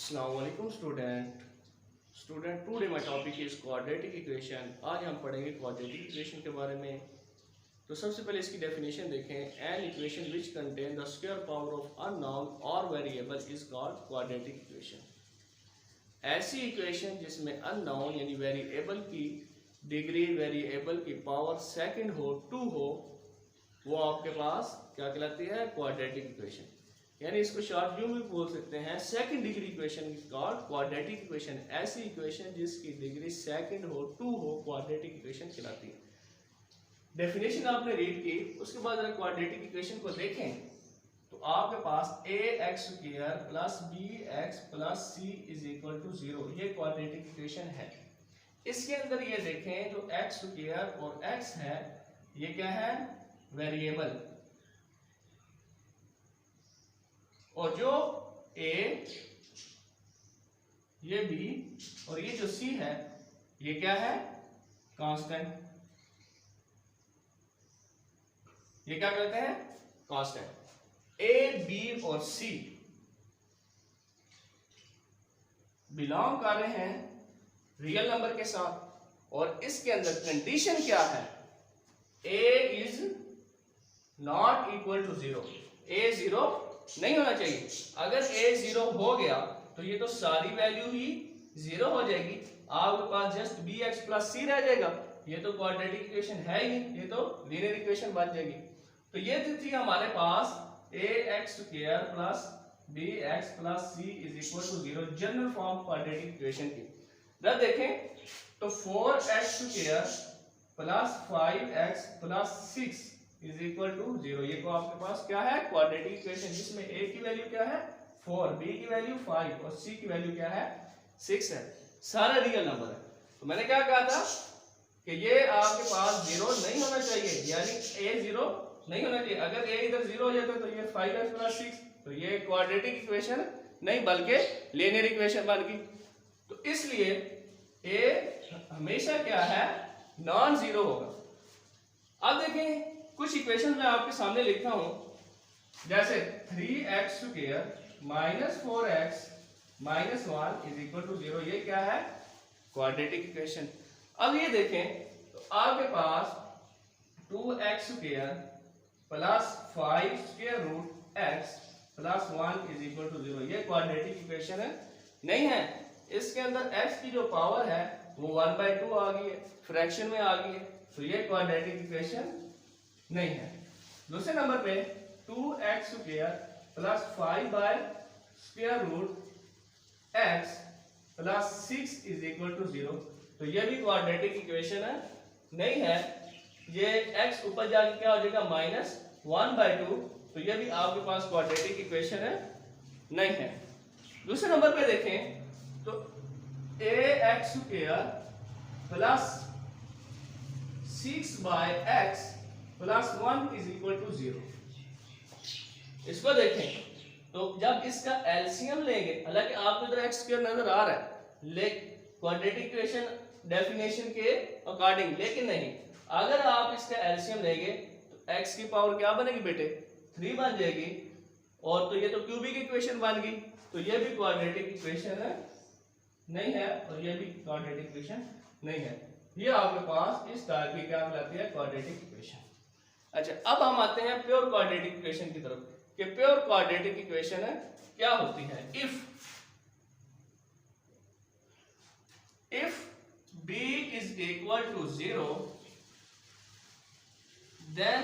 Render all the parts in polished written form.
Assalamualaikum student today my topic is quadratic equation. आज हम पढ़ेंगे क्वाड्रेटिक इक्वेशन के बारे में। तो सबसे पहले इसकी डेफिनेशन देखें। An equation which contain the square power of unknown और variable is called quadratic equation. ऐसी इक्वेशन जिसमें अननोन यानी वेरिएबल की डिग्री, वेरिएबल की पावर सेकंड हो, 2 हो, वो आपके पास क्या कहलाती है? Quadratic equation. यानी इसको शॉर्ट व्यू में बोल सकते हैं second degree equation is called quadratic equation. ऐसी इक्वेशन जिसकी डिग्री सेकंड हो, 2 हो, क्वाड्रेटिक इक्वेशन कहलाती है। डेफिनेशन आपने रीड की, उसके बाद अगर क्वाड्रेटिक इक्वेशन को देखें तो आपके पास ax² plus bx plus c is equal to 0, ये क्वाड्रेटिक इक्वेशन है। इसके अंदर ये देखें जो x² और x है, ये क्या है? वेरिएबल। और जो a, ये b और ये जो c है, ये क्या है? कांस्टेंट। ये क्या कहते हैं? कांस्टेंट। a, b और c बिलोंग कर रहे हैं रियल नंबर के साथ, और इसके अंदर कंडीशन क्या है? a is not equal to 0। a 0 नहीं होना चाहिए। अगर a 0 हो गया तो ये तो सारी वैल्यू ही 0 हो जाएगी। आपके पास जस्ट bx प्लस c रह जाएगा। ये तो क्वाड्रेटिक इक्वेशन है ही, ये तो लीनियर इक्वेशन बन जाएगी। तो ये थी हमारे पास ax² plus bx plus c is equal to 0, general form quadratic equation की। जब देखें तो 4x² plus 5x plus 6 is equal to 0, ये तो आपके पास क्या है? क्वाड्रेटिक इक्वेशन, जिसमें a की वैल्यू क्या है? 4, b की वैल्यू 5 और c की वैल्यू क्या है? 6 है। सारा रियल नंबर है। तो मैंने क्या कहा था कि ये आपके पास 0 नहीं होना चाहिए, यानी a 0 नहीं होना चाहिए। अगर a इधर 0 हो जाता तो ये 5x प्लस 6, तो ये क्वाड्रेटिक इक्वेशन नहीं बल्कि लीनियर इक्वेशन बन गई। तो इसलिए a हमेशा क्या है? नॉन जीरो होगा। अब देखें कुछ इक्वेशन मैं आपके सामने लिखता हूं, जैसे 3x² minus 4x minus 1 is equal to 0, ये क्या है? Quadratic equation. अब ये देखें तो आपके पास 2x² plus 5√x plus 1 is equal to 0, ये क्वाड्रेटिक इक्वेशन है नहीं है। इसके अंदर x की जो पावर है वो 1/2 आ गई है, फ्रैक्शन में आ गई है, तो ये क्वाड्रेटिक इक्वेशन नहीं है। दूसरे नंबर पे 2x² plus 5/√x plus 6 is equal to 0, तो ये भी क्वाड्रेटिक इक्वेशन है नहीं है। ये x ऊपर जाके क्या हो जाएगा? -1/2, तो ये भी आपके पास क्वाड्रेटिक इक्वेशन है नहीं है। दूसरे नंबर पे देखें तो ax² plus 6/x plus 1 is equal to 0। इसको देखें तो जब इसका एलसीएम लेंगे, हालांकि आपको इधर x² नजर आ रहा है लेकिन क्वाड्रेटिक इक्वेशन डेफिनेशन के अकॉर्डिंग, लेकिन नहीं, अगर आप इसका एलसीएम लेंगे तो x की पावर क्या बनेगी बेटे? 3 बन जाएगी, और तो ये तो क्यूबिक इक्वेशन बन गई, तो ये भी क्वाड्रेटिक इक्वेशन है नहीं है, और ये भी क्वाड्रेटिक इक्वेशन नहीं है। ये आपके पास इस टाइप की क्या कहलाती है? Quadratic equation. अच्छा, अब हम आते हैं प्योर क्वाड्रेटिक इक्वेशन की तरफ कि प्योर क्वाड्रेटिक इक्वेशन है क्या होती है? If b is equal to 0 then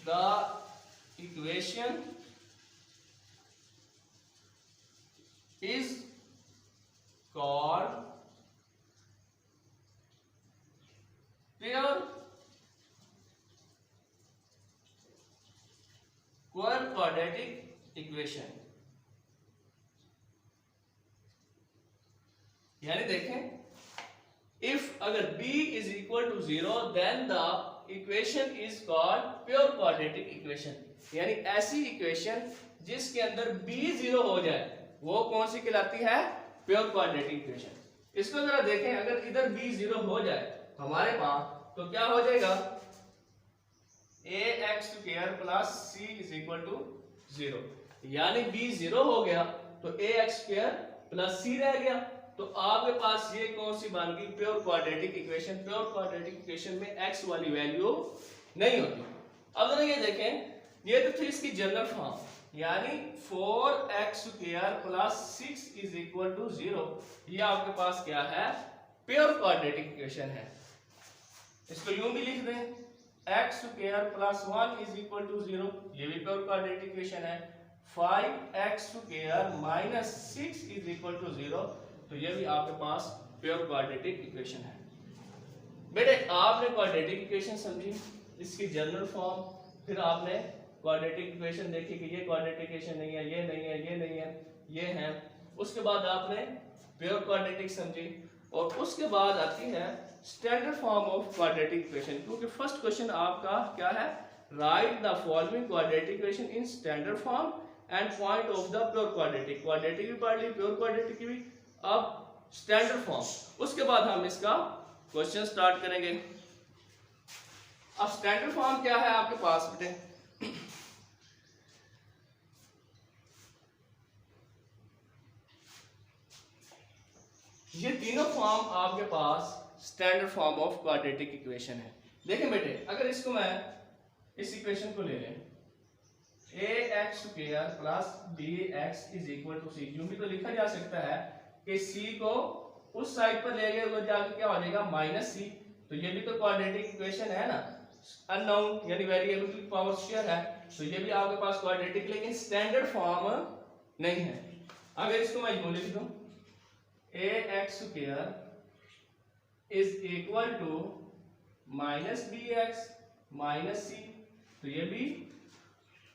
the equation is called pure quadratic equation। यानी देखें इफ अगर b is equal to 0 then the equation is called pure quadratic equation. यानी ऐसी इक्वेशन जिसके अंदर b 0 हो जाए वो कौन सी कहलाती है? Pure quadratic equation. इसको जरा देखें, अगर इधर b 0 हो जाए हमारे पास तो क्या हो जाएगा? ax² plus c is equal to 0, यानी b 0 हो गया तो ax² प्लस c रह गया। तो आपके पास ये कौन सी बन गई? Pure quadratic equation. Pure quadratic equation में x वाली वैल्यू नहीं होती। अब जरा ये देखें, ये तो थी इसकी जनरल फॉर्म, यानी 4x² plus 6 is equal to 0। ये आपके पास क्या है? प्योर क्वाड्रेटिक इक्वेशन है। इसको यूं भी लिख दें, x² plus 1 is equal to 0, ये भी प्योर क्वाड्रेटिक इक्वेशन है। 5x² minus 6 is equal to 0, तो ये भी आपके पास प्योर क्वाड्रेटिक इक्वेशन है। बेटे आपने क्वाड्रेटिक इक्वेशन समझी, इसकी जनरल फॉर्म, फिर आपने क्वाड्रेटिक इक्वेशन देखी कि ये क्वाड्रेटिक इक्वेशन नहीं है, ये नहीं है, ये नहीं है, ये है। उसके बाद आपने प्योर क्वाड्रेटिक समझी, और उसके बाद आती है standard form of quadratic equation. क्योंकि फर्स्ट क्वेश्चन आपका क्या है? Right the following quadratic equation in standard form and point of the pure quadratic. Quadratic भी पढ़ ली, प्योर क्वाड्रेटिक भी, अब स्टैंडर्ड फॉर्म। उसके बाद हम इसका क्वेश्चन स्टार्ट करेंगे। अब स्टैंडर्ड फॉर्म क्या है आपके पास बेटे? ये तीनों फॉर्म आपके पास standard form of quadratic equation है। देखें बेटे, अगर इसको मैं इस इक्वेशन को ले लें, ax² plus bx is equal to c, यूं भी तो लिखा जा सकता है कि c को उस साइड पर ले गए तो जाके क्या हो जाएगा? Minus c। तो ये भी तो क्वाड्रेटिक इक्वेशन है ना, अननोन यानी वेरिएबल की पावर स्क्वायर है, तो ये भी आपके पास क्वाड्रेटिक, लेकिन स्टैंडर्ड फॉर्म नहीं है। अगर इसको मैं यूं लिख दूं, ax² is equal to minus bx minus c, तो ये भी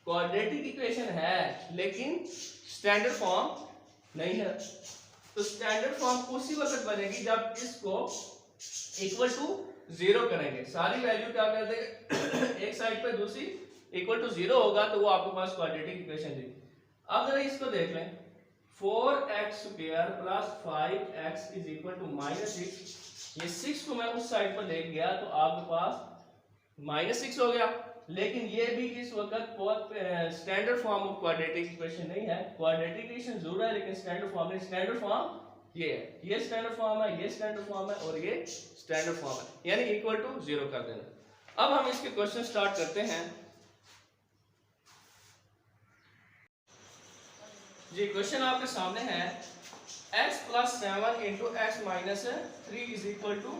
क्वाड्रेटिक इक्वेशन है, लेकिन स्टैंडर्ड फॉर्म नहीं है। तो स्टैंडर्ड फॉर्म उसी वक्त बनेगी जब इसको इक्वल टू 0 करेंगे। सारी वैल्यू क्या कर देंगे? एक साइड पे, दूसरी इक्वल टू 0 होगा, तो वो आपके पास क्वाड्रेटिक इक्वेशन थी। अब जरा इसको देख लें, 4x² plus 5x is equal to minus 6। ये 6 को मैं उस साइड पर ले गया तो आपके पास माइनस 6 हो गया, लेकिन ये भी इस वक्त standard form of quadratic equation नहीं है। क्वाड्रेटिक इक्वेशन जरूर है, लेकिन स्टैंडर्ड फॉर्म नहीं। स्टैंडर्ड फॉर्म ये है, ये स्टैंडर्ड फॉर्म है, ये स्टैंडर्ड फॉर्म है, और ये स्टैंडर्ड फॉर्म है, यानी इक्वल टू 0 कर देना। अब हम इसके क्वेश्चन स्टार्ट करते हैं जी। क्वेश्चन आपके सामने है, x plus 7 into x minus 3 is equal to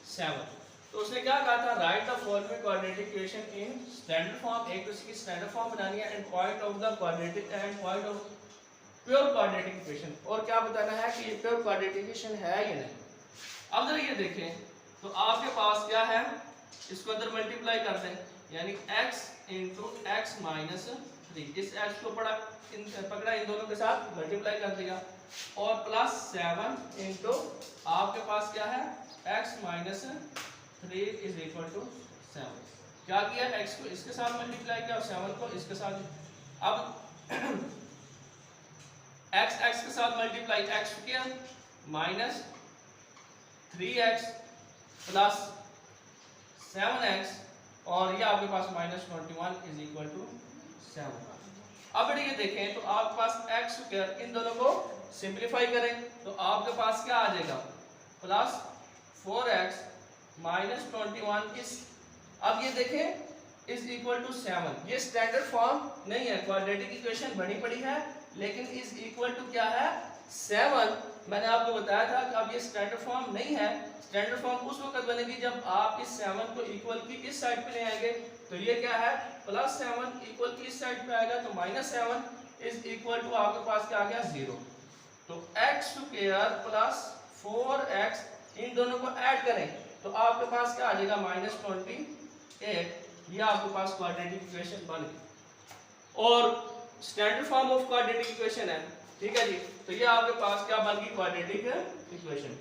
7। तो उसने क्या कहा था? Write the following quadratic equation in standard form. एक तो इसकी स्टैंडर्ड फॉर्म बनानी है, and point of the quadratic and point of pure quadratic equation, और क्या बताना है कि ये प्योर क्वाड्रेटिक इक्वेशन है या नहीं। अब जरा ये देखें, तो आपके पास क्या है? इसको अंदर मल्टीप्लाई कर दें, यानी x इंटू एक्स माइनस 3। इस x को पकड़ा इन दोनों के साथ मल्टीप्लाई कर दिया, और प्लस 7 इंटू आपके पास क्या है? x minus 3 is equal to 7। क्या किया? x को इसके साथ मल्टीप्लाई किया और 7 को इसके साथ। अब x के साथ मल्टीप्लाई, x किया माइनस 3x प्लस 7x, और ये आपके पास माइनस 21 इज इक्वल टू 7। अब ये देखें, तो आपके पास x², इन दोनों को सिंप्लीफाई करें तो आपके पास क्या आ जाएगा? प्लस 4x माइनस 21 इस, अब ये देखें इज इक्वल टू 7। ये स्टैंडर्ड फॉर्म नहीं है, क्वाड्रेटिक इक्वेशन बनी पड़ी है, लेकिन इज इक्वल टू क्या है? 7। मैंने आपको बताया था कि अब ये स्टैंडर्ड फॉर्म नहीं है। स्टैंडर्ड फॉर्म उस वक्त बनेगी जब आप इस 7 को इक्वल की इस साइड पे ले आएंगे, तो ये क्या है? प्लस 7 इक्वल की इस साइड पे आएगा, तो माइनस 7 इज इक्वल टू आपके पास क्या आ गया? 0। तो x² प्लस 4x, इन दोनों को ऐड करें तो आपके पास क्या आ जाएगा? माइनस 28। ये आपके पास क्वाड्रेटिक इक्वेशन बन गई, और standard form of quadratic equation है, ठीक है जी। तो ये आपके पास क्या बन गई? Quadratic equation.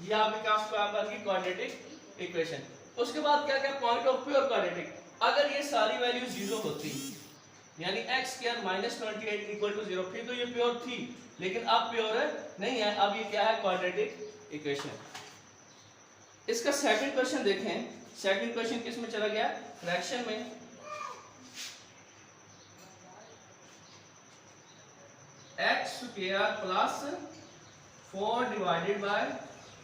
ये आपके पास क्या बन गई? Quadratic equation. उसके बाद क्या क्या? Point of pure quadratic. अगर ये सारी वैल्यू 0 होती, यानी x² माइनस 28 इक्वल टू 0, फिर तो ये प्योर थी, लेकिन अब प्योर नहीं है। अब ये क्या है? Quadratic equation. इसका सेकंड क्वेश्चन देखें। सेकंड क्वेश्चन किस में चला गया? फ्रैक्शन में। X square plus 4 divided by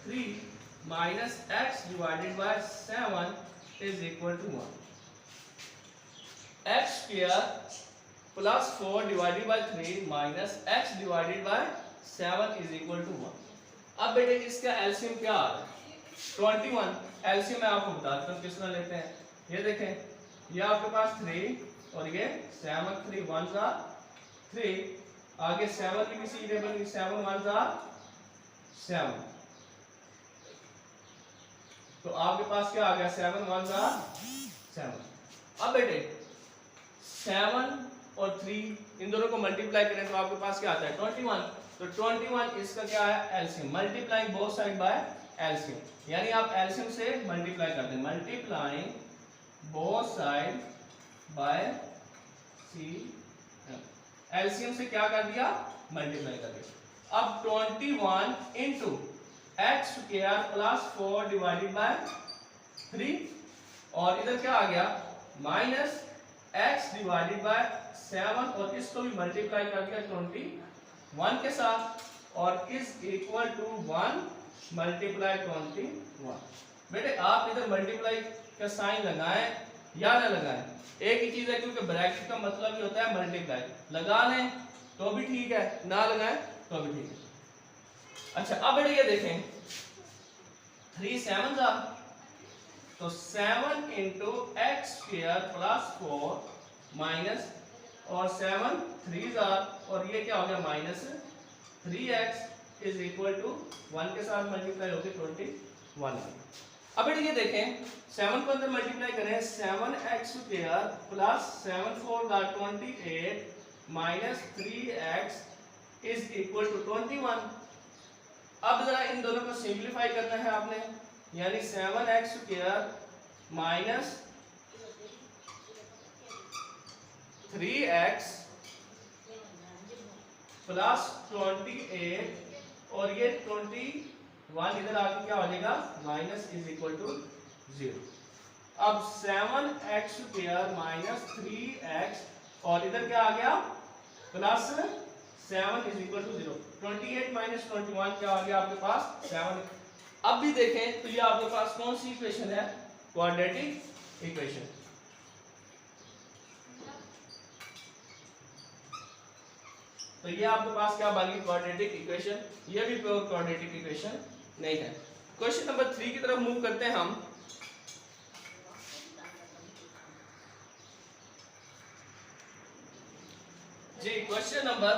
3 minus x divided by 7 is equal to 1। X square plus 4 divided by 3 minus x divided by 7 is equal to 1। अब बेटे इसका एलसीएम क्या आ रहा है? 21। एलसीएम मैं आपको बताता हूँ किस तरह लेते हैं। ये देखें, ये आपके पास 3 और ये 7 3 1 जा 3, आगे 7 की भी सी टेबल 7 1 जा 7, तो आपके पास क्या आ गया 7 1 जा 7। अब बेटे 7 और 3 इन दोनों को मल्टीप्लाई करें तो आपके पास क्या आता है 21। तो 21 इसका क्या है LCM, multiplying both side by LCM, यानी आप एलसीएम से मल्टीप्लाई करते हैं, multiplying both side by C, LCM से क्या कर दिया मल्टीप्लाई कर दिया। अब 21 into x square plus 4 divided by 3 और इधर क्या आ गया माइनस एक्स डिवाइडेड बाय 7 और इसको भी मल्टीप्लाई कर दिया 21 के साथ और इज इक्वल टू 1 मल्टीप्लाई 21। बेटे आप इधर मल्टीप्लाई का साइन लगाएं या ना लगाएं, एक ही चीज है, क्योंकि ब्रैकेट का मतलब ही होता है मल्टीप्लाई। लगा लें तो भी ठीक है, ना लगाएं तो भी ठीक है। अच्छा अब बेटे ये देखें 3 7 जा, तो 7 into x square plus 4 minus और 7 3 जा और ये क्या हो गया minus 3x is equal to 1 के साथ मल्टीप्लाई होकर 21। अब बेटे ये देखें 7 को अंदर मल्टीप्लाई करें 7x स्क्वायर प्लस 7 4 जा 28 minus 3x is equal to 21। अब जरा इन दोनों को सिंप्लीफाई करना है आपने, यानी 7x square minus 3x plus 28 और ये 21 इधर आके क्या हो जाएगा माइनस इज इक्वल टू 0। अब 7x स्क्वायर माइनस 3x और इधर क्या आ गया plus 7 is equal to 0। 28 minus 21 क्या आ गया आपके पास 7। अब भी देखें तो ये आपके पास कौन सी इक्वेशन है क्वाड्रेटिक इक्वेशन। तो ये आपके पास क्या बन गई क्वाड्रेटिक इक्वेशन, ये भी प्योर क्वाड्रेटिक इक्वेशन नहीं है। क्वेश्चन नंबर 3 की तरफ मूव करते हैं हम। जी क्वेश्चन नंबर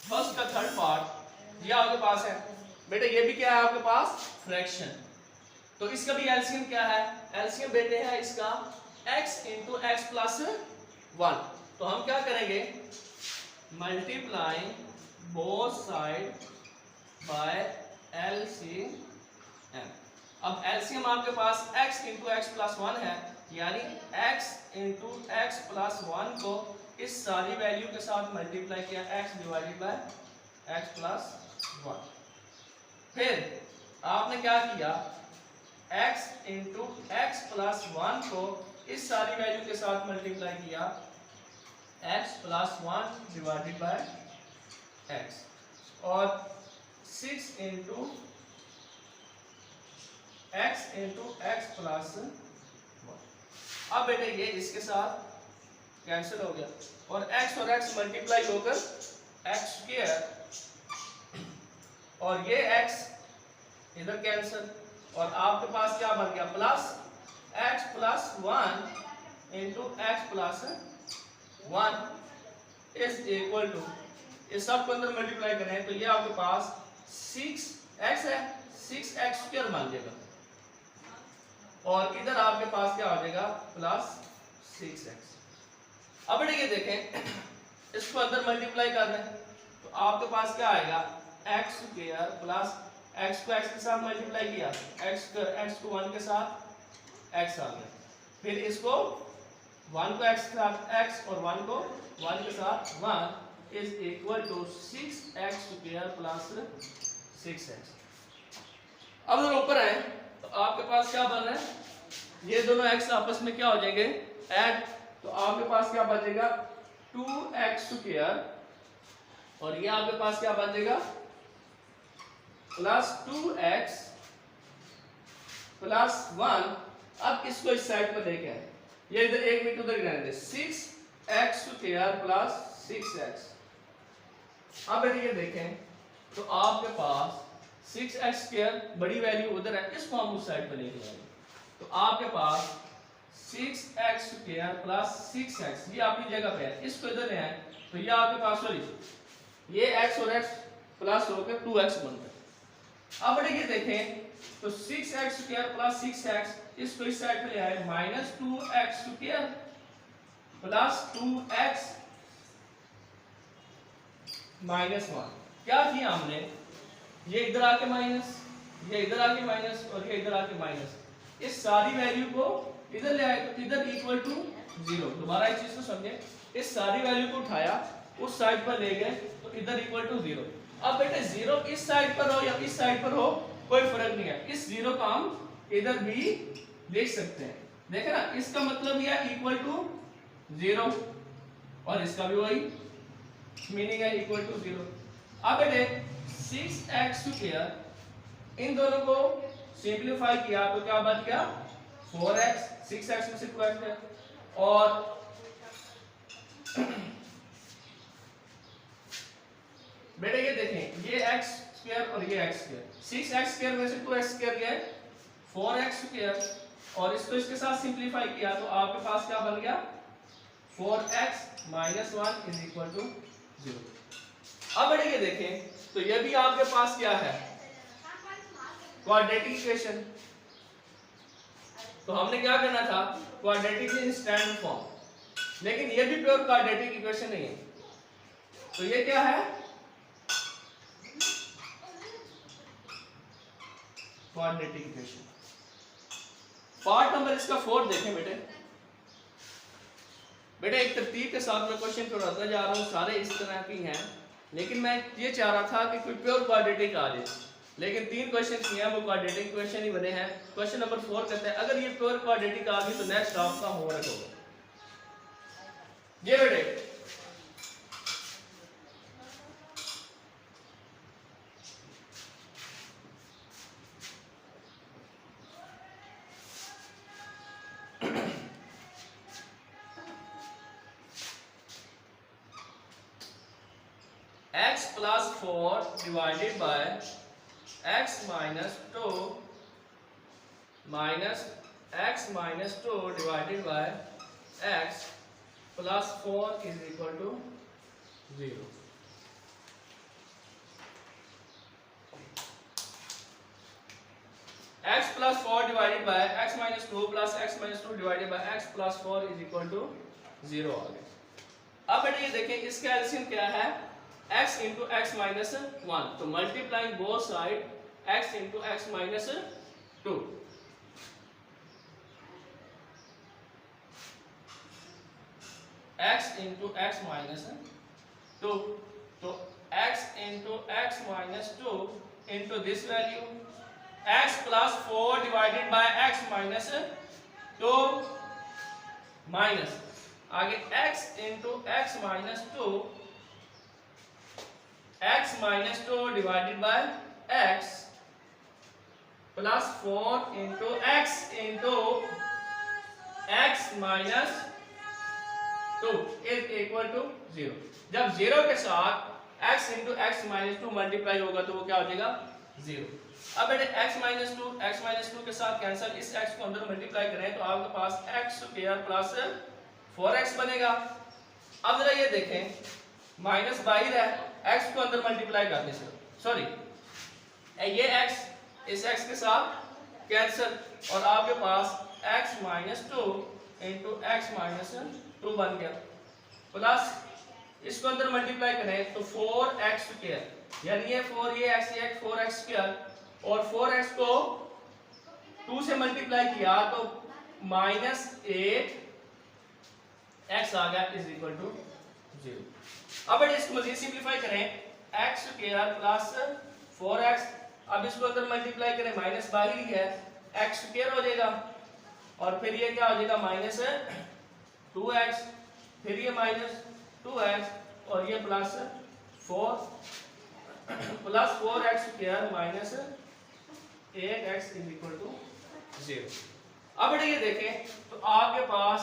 फर्स्ट का थर्ड पार्ट ये आपके पास है। बेटे ये भी क्या है आपके पास फ्रैक्शन, तो इसका भी एलसीएम क्या है, एलसीएम बेटे है इसका x इंटू एक्स प्लस 1। तो हम क्या करेंगे multiplying both side by LCM. अब एलसीएम आपके पास x इंटू एक्स प्लस 1 है, यानी x इंटू एक्स प्लस 1 को इस सारी वैल्यू के साथ मल्टीप्लाई किया x divided bye x plus 1। फिर आपने क्या किया x इंटू एक्स प्लस 1 को इस सारी वैल्यू के साथ मल्टीप्लाई किया x plus 1 divided by x और 6 इंटू एक्स प्लस 1। अब बेटे ये इसके साथ कैंसिल हो गया और x और x मल्टीप्लाई होकर x स्क्वायर और ये x इधर कैंसिल और आपके पास क्या बन गया plus x plus 1 into x plus 1 is equal to, इस सब को अंदर मल्टीप्लाई करें तो ये आपके पास 6x है, 6x स्क्वायर मान जाएगा और इधर आपके पास क्या हो जाएगा प्लस 6x। अब ये देखें इसको अंदर मल्टीप्लाई कर रहे हैं तो आपके पास क्या आएगा x स्क्वायर प्लस x को x के साथ मल्टीप्लाई किया x को 1 के साथ x आ गया, फिर इसको 1 को x के साथ x और 1 को 1 के साथ 1 is equal to 6x square plus 6x। अब अगर ऊपर आए तो आपके पास क्या बन रहा है, ये दोनों x आपस में क्या हो जाएंगे ऐड, तो आपके पास क्या बचेगा 2x स्क्वायर और ये आपके पास क्या बन जाएगा प्लस 2x प्लस 1। अब इसको इस साइड पर लेके आए, ये इधर एक मिनट उधर गिराने दे, 6x स्क्वायर प्लस 6x। अब ये देखें तो आपके पास 6x स्क्वायर बड़ी वैल्यू उधर है, इसको हम उस साइड पर लेके आएंगे। तो आपके पास 6x स्क्वायर प्लस 6x ये अपनी जगह पे है, इसको इधर ले आए तो ये आपके पास सॉरी ये x और x प्लस होकर 2x बनता है। अब ये देखें तो 6x स्क्वायर प्लस 6x इसको इस साइड पे ले आए, minus 2x square plus 2x minus 1। क्या किया हमने, ये इधर आके माइनस, ये इधर आके माइनस और ये इधर आके माइनस, इस सारी वैल्यू को इधर ले आए तो इधर इक्वल टू 0। दोबारा इस चीज को समझे, इस सारी वैल्यू को उठाया उस साइड पर ले गए तो इधर इक्वल टू 0। अब बेटे 0 इस साइड पर हो या इस साइड पर हो कोई फर्क नहीं है, इस 0 को हम इधर भी देख सकते हैं। देखे ना, इसका मतलब यह इक्वल टू 0 और इसका भी वही मीनिंग है इक्वल टू 0। अब बेटे 6x स्क्वायर इन दोनों को सिंपलीफाई किया तो क्या बच गया 4x, 6x में से 2x है और बेटे ये देखें ये x स्क्वायर और ये x स्क्वायर, 6x स्क्वायर में से 2x स्क्वायर गया 4x स्क्वायर और इसको इसके साथ सिंपलीफाई किया तो आपके पास क्या बन गया 4x minus 1 is equal to 0। अब बेटे ये देखें तो ये भी आपके पास क्या है क्वाड्रेटिक इक्वेशन। तो हमने क्या करना था क्वाड्रेटिक इन स्टैंडर्ड फॉर्म, लेकिन ये भी प्योर क्वाड्रेटिक इक्वेशन नहीं है। तो ये क्या है क्वाड्रेटिक इक्वेशन। पार्ट नंबर इसका 4 देखें बेटे। बेटे एक तरतीब के साथ मैं क्वेश्चन कराता जा रहा हूँ, सारे इस तरह की हैं, लेकिन मैं ये चाह रहा था कि कोई प्योर क्वाड्रेटिक आ जाए, लेकिन 3 क्वेश्चन किए हैं वो क्वाड्रेटिक क्वेश्चन ही बने हैं। क्वेश्चन नंबर 4 कहते हैं अगर ये प्योर क्वाड्रेटिक आ गई तो नेक्स्ट आपका होमवर्क होगा ये बेटे। x plus 4 divided by x minus 2 minus x minus 2 divided by x plus 4 is equal to 0। x plus 4 divided by x minus 2 plus x minus 2 divided by x plus 4 is equal to 0 आ गया। अब बेटे ये देखें इसका LCM क्या है x into x minus 1, तो multiplying both side x into x minus 2। x into x minus 2, तो x into x minus 2 into this value x plus 4 divided by x minus 2 minus आगे x into x minus 2 x minus 2 divided by x plus 4 into x into x minus 2 is equal to 0। जब 0 के साथ x into x minus 2 multiply होगा तो वो क्या हो जाएगा 0। अब बेटे x minus 2 के साथ कैंसिल, इस x को अंदर मल्टीप्लाई करें तो आपके पास x स्क्वायर प्लस 4x बनेगा। अब जरा ये देखें माइनस बाहर है, x को अंदर मल्टीप्लाई करने से सॉरी ये x इस x के साथ कैंसिल और आपके पास x minus 2 into x minus 2 बन गया प्लस इसको अंदर मल्टीप्लाई करें तो 4x स्क्वायर यानी ये 4 ये x 4x स्क्वायर और 4x को 2 से मल्टीप्लाई किया तो माइनस 8x आ गया इज इक्वल टू 0। अब इसको मजीद सिंपलीफाई करें x स्क्वायर प्लस 4x, अब इसको अंदर मल्टीप्लाई करें माइनस बाहर ही है x स्क्वायर हो जाएगा और फिर ये क्या हो जाएगा माइनस 2x, फिर ये माइनस 2x और ये plus 4 plus 4x square minus 8x is equal to 0। अब बेटा ये देखें तो आपके पास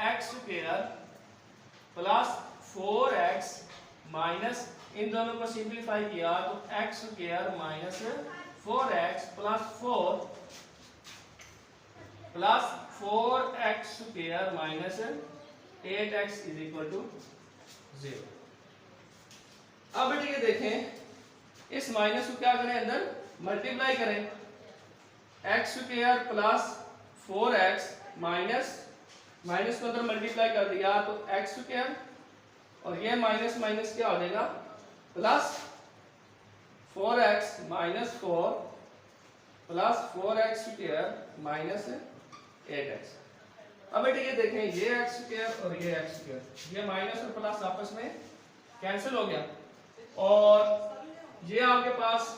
x square plus 4x minus, इन दोनों को सिंप्लीफाई किया तो x square minus 4x plus 4 plus 4x square minus 8x is equal to 0। अब बेटा ये देखें इस माइनस को क्या करें, अंदर मल्टीप्लाई करें, x square plus 4x minus को अंदर मल्टीप्लाई कर दिया तो x स्क्वायर और ये माइनस माइनस क्या हो जाएगा plus 4x minus 4 plus 4x square minus 8x। अब बेटा ये देखें ये x स्क्वायर और ये x स्क्वायर, ये माइनस और प्लस आपस में कैंसिल हो गया और ये आपके पास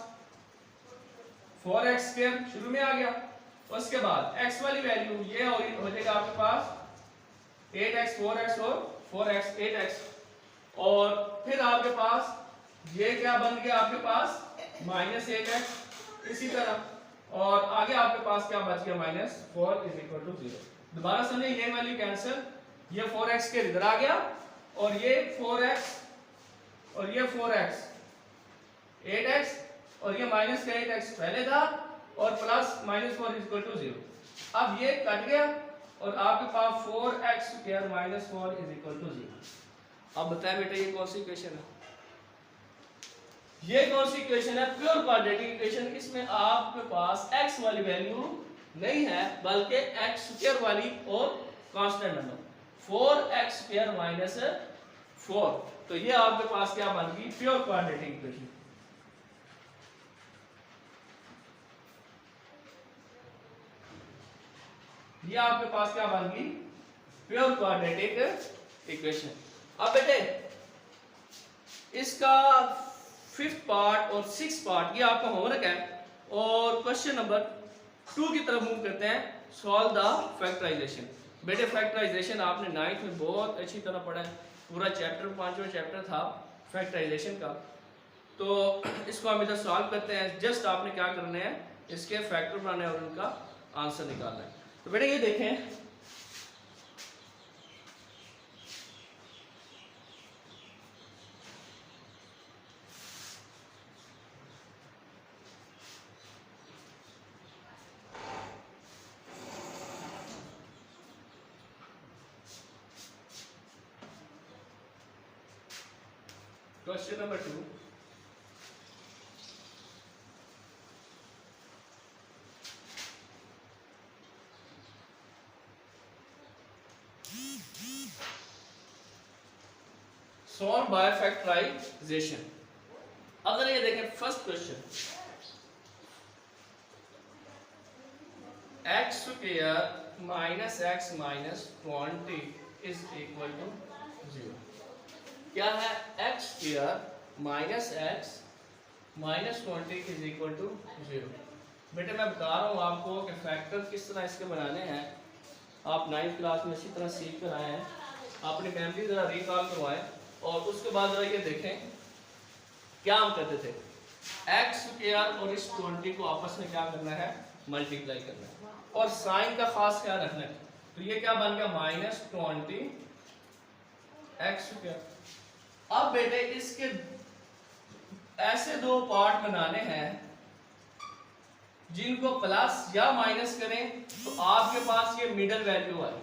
4x स्क्वायर शुरू में आ गया, उसके बाद x वाली वैल्यू ये हो जाएगा आपके पास 8x 4x और 4x 8x, और फिर आपके पास ये क्या बन गया आपके पास माइनस 8x, इसी तरह और आगे आपके पास क्या बच गया माइनस 4 इज इक्वल टू 0। दोबारा समझे ये वैल्यू कैंसिल, ये 4x के इधर आ गया और ये 4x और ये 4x 8x और ये माइनस का 8x पहले था और plus minus 4 is equal to 0। अब ये कट गया और आपके पास 4x square minus 4 is equal to 0। अब बताएं बेटा ये कौन सी इक्वेशन है, ये कौन सी इक्वेशन है, प्योर क्वाड्रेटिक इक्वेशन। इसमें आपके पास x वाली वैल्यू नहीं है बल्कि x स्क्वायर वाली और constant number 4x square minus 4, तो ये आपके पास क्या बन गई प्योर क्वाड्रेटिक इक्वेशन। ये आपके पास क्या बन गई प्योर क्वाड्रेटिक इक्वेशन। अब बेटे इसका 5th पार्ट और 6th पार्ट ये आपका होमवर्क है और क्वेश्चन नंबर 2 की तरफ मूव करते हैं, सॉल्व द फैक्टराइजेशन। बेटे फैक्टराइजेशन आपने 9th में बहुत अच्छी तरह पढ़ा है, पूरा चैप्टर 5वां चैप्टर था फैक्टराइजेशन का, तो इसको हम इधर सॉल्व करते हैं। जस्ट आपने क्या करना है इसके फैक्टर बनाने और उनका आंसर निकालना है। तो बेटे ये देखें question number 2, solve by factorization. अगर ये देखें first question, x square minus x minus 20 is equal to 0। क्या है x square minus x minus 20 is equal to 0। बेटे मैं बता रहा हूँ आपको कि फैक्टर किस तरह इसके बनाने हैं, आप 9th क्लास में इसी तरह सीख कर आए हैं, अपनी मेमोरी जरा रिकॉल करवाएं और उसके बाद जरा ये देखें क्या हम करते थे, x स्क्वायर और इस 20 को आपस में क्या करना है मल्टीप्लाई करना है और साइन का खास ख्याल रखना है। तो ये क्या बन गया माइनस 20 x स्क्वायर। अब बेटे इसके ऐसे दो पार्ट बनाने हैं जिनको प्लस या माइनस करें तो आपके पास ये मिडल वैल्यू आई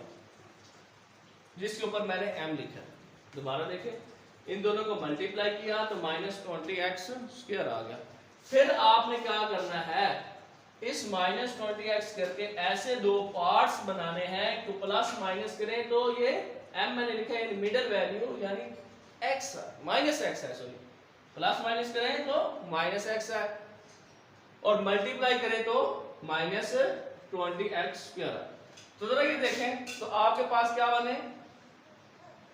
जिसके ऊपर मैंने m लिखा। दोबारा देखें इन दोनों को मल्टीप्लाई किया तो माइनस 20x स्क्वायर आ गया। फिर आपने क्या करना है इस माइनस 20x करके ऐसे दो पार्ट्स बनाने हैं तो प्लस माइनस करें तो ये m मैंने लिखा है मिडल वैल्यू यानी x माइनस x है, सॉरी प्लस माइनस करें तो माइनस x है और मल्टीप्लाई करें तो माइनस 20x स्क्वायर। तो जरा ये देखें तो आपके पास क्या बने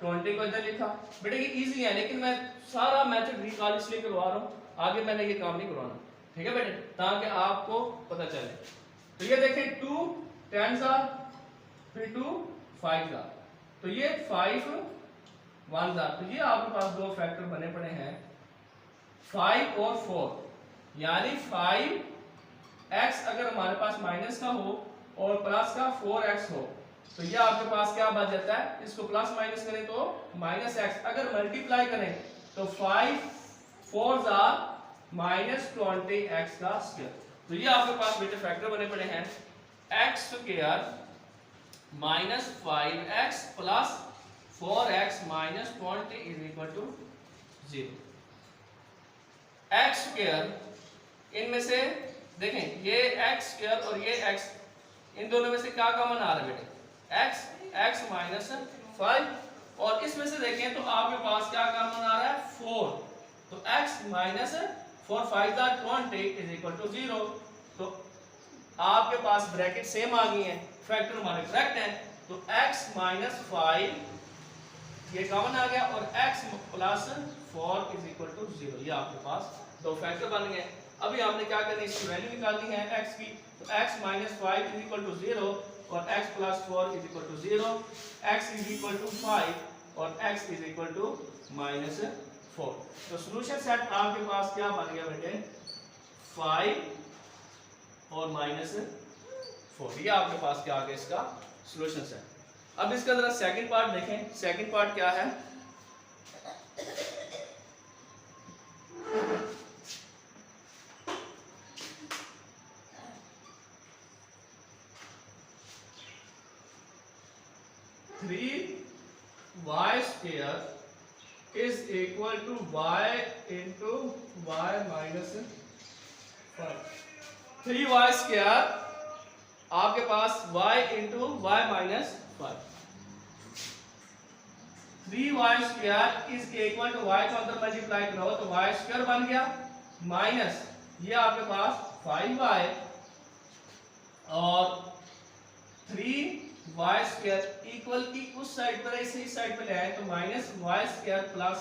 20 को इधर लिखा। बेटे ये इजी है लेकिन मैं सारा मेथड रिकॉल इसलिए करवा रहा हूँ, आगे मैंने ये काम नहीं करवाना, ठीक है बेटे, ताकि आपको पता चले। तो ये देखें 2 10s are, फिर 2 5s are, तो ये 5 1s are, तो ये आपके पास दो फैक्टर बने पड़े हैं 5 और 4, यानी 5x अगर हमारे पास माइनस का हो और प्लस का 4x हो तो ये आपके पास क्या बच जाता है, इसको प्लस माइनस करें तो माइनस एक्स, अगर मल्टीप्लाई करें तो 5 4 आर -20x का स्क्वायर। तो ये आपके पास बेटे फैक्टर बने पड़े हैं x square -5x plus 4x -20 is equal to 0। x square इनमें से देखें, ये x स्क्वायर और ये x, इन दोनों में से क्या कॉमन आ रहा है बेटे, x -5, और इसमें से देखें तो आपके पास क्या कॉमन आ रहा है 4, तो x -4 5 20 इज इक्वल टू 0। तो आपके पास ब्रैकेट सेम आ गई है, फैक्टर हमारे करेक्ट है, तो x -5 ये कॉमन आ गया और x plus 4 is equal to 0। ये आपके पास दो फैक्टर बन गए। अभी आपने क्या करना है, इसकी वैल्यू निकालनी है x की, तो x -5 इज इक्वल टू 0 और x plus 4 is equal to 0, x is equal to 5 और x इज इक्वल टू -4। तो सॉल्यूशन सेट आपके पास क्या बन गया बेटे, 5 और -4, ये आपके पास क्या आ गया इसका सॉल्यूशन सेट। अब इसका जरा सेकंड पार्ट देखें, सेकंड पार्ट क्या है, y square is equal to y into y minus 5। 3y square आपके पास y into y minus 5। 3y square is equal to y को अंदर मल्टीप्लाई करो तो y square बन गया माइनस ये आपके पास 5y और 3y स्क्वायर इक्वल की उस साइड पर इसे इस साइड पर ले आए तो -y square plus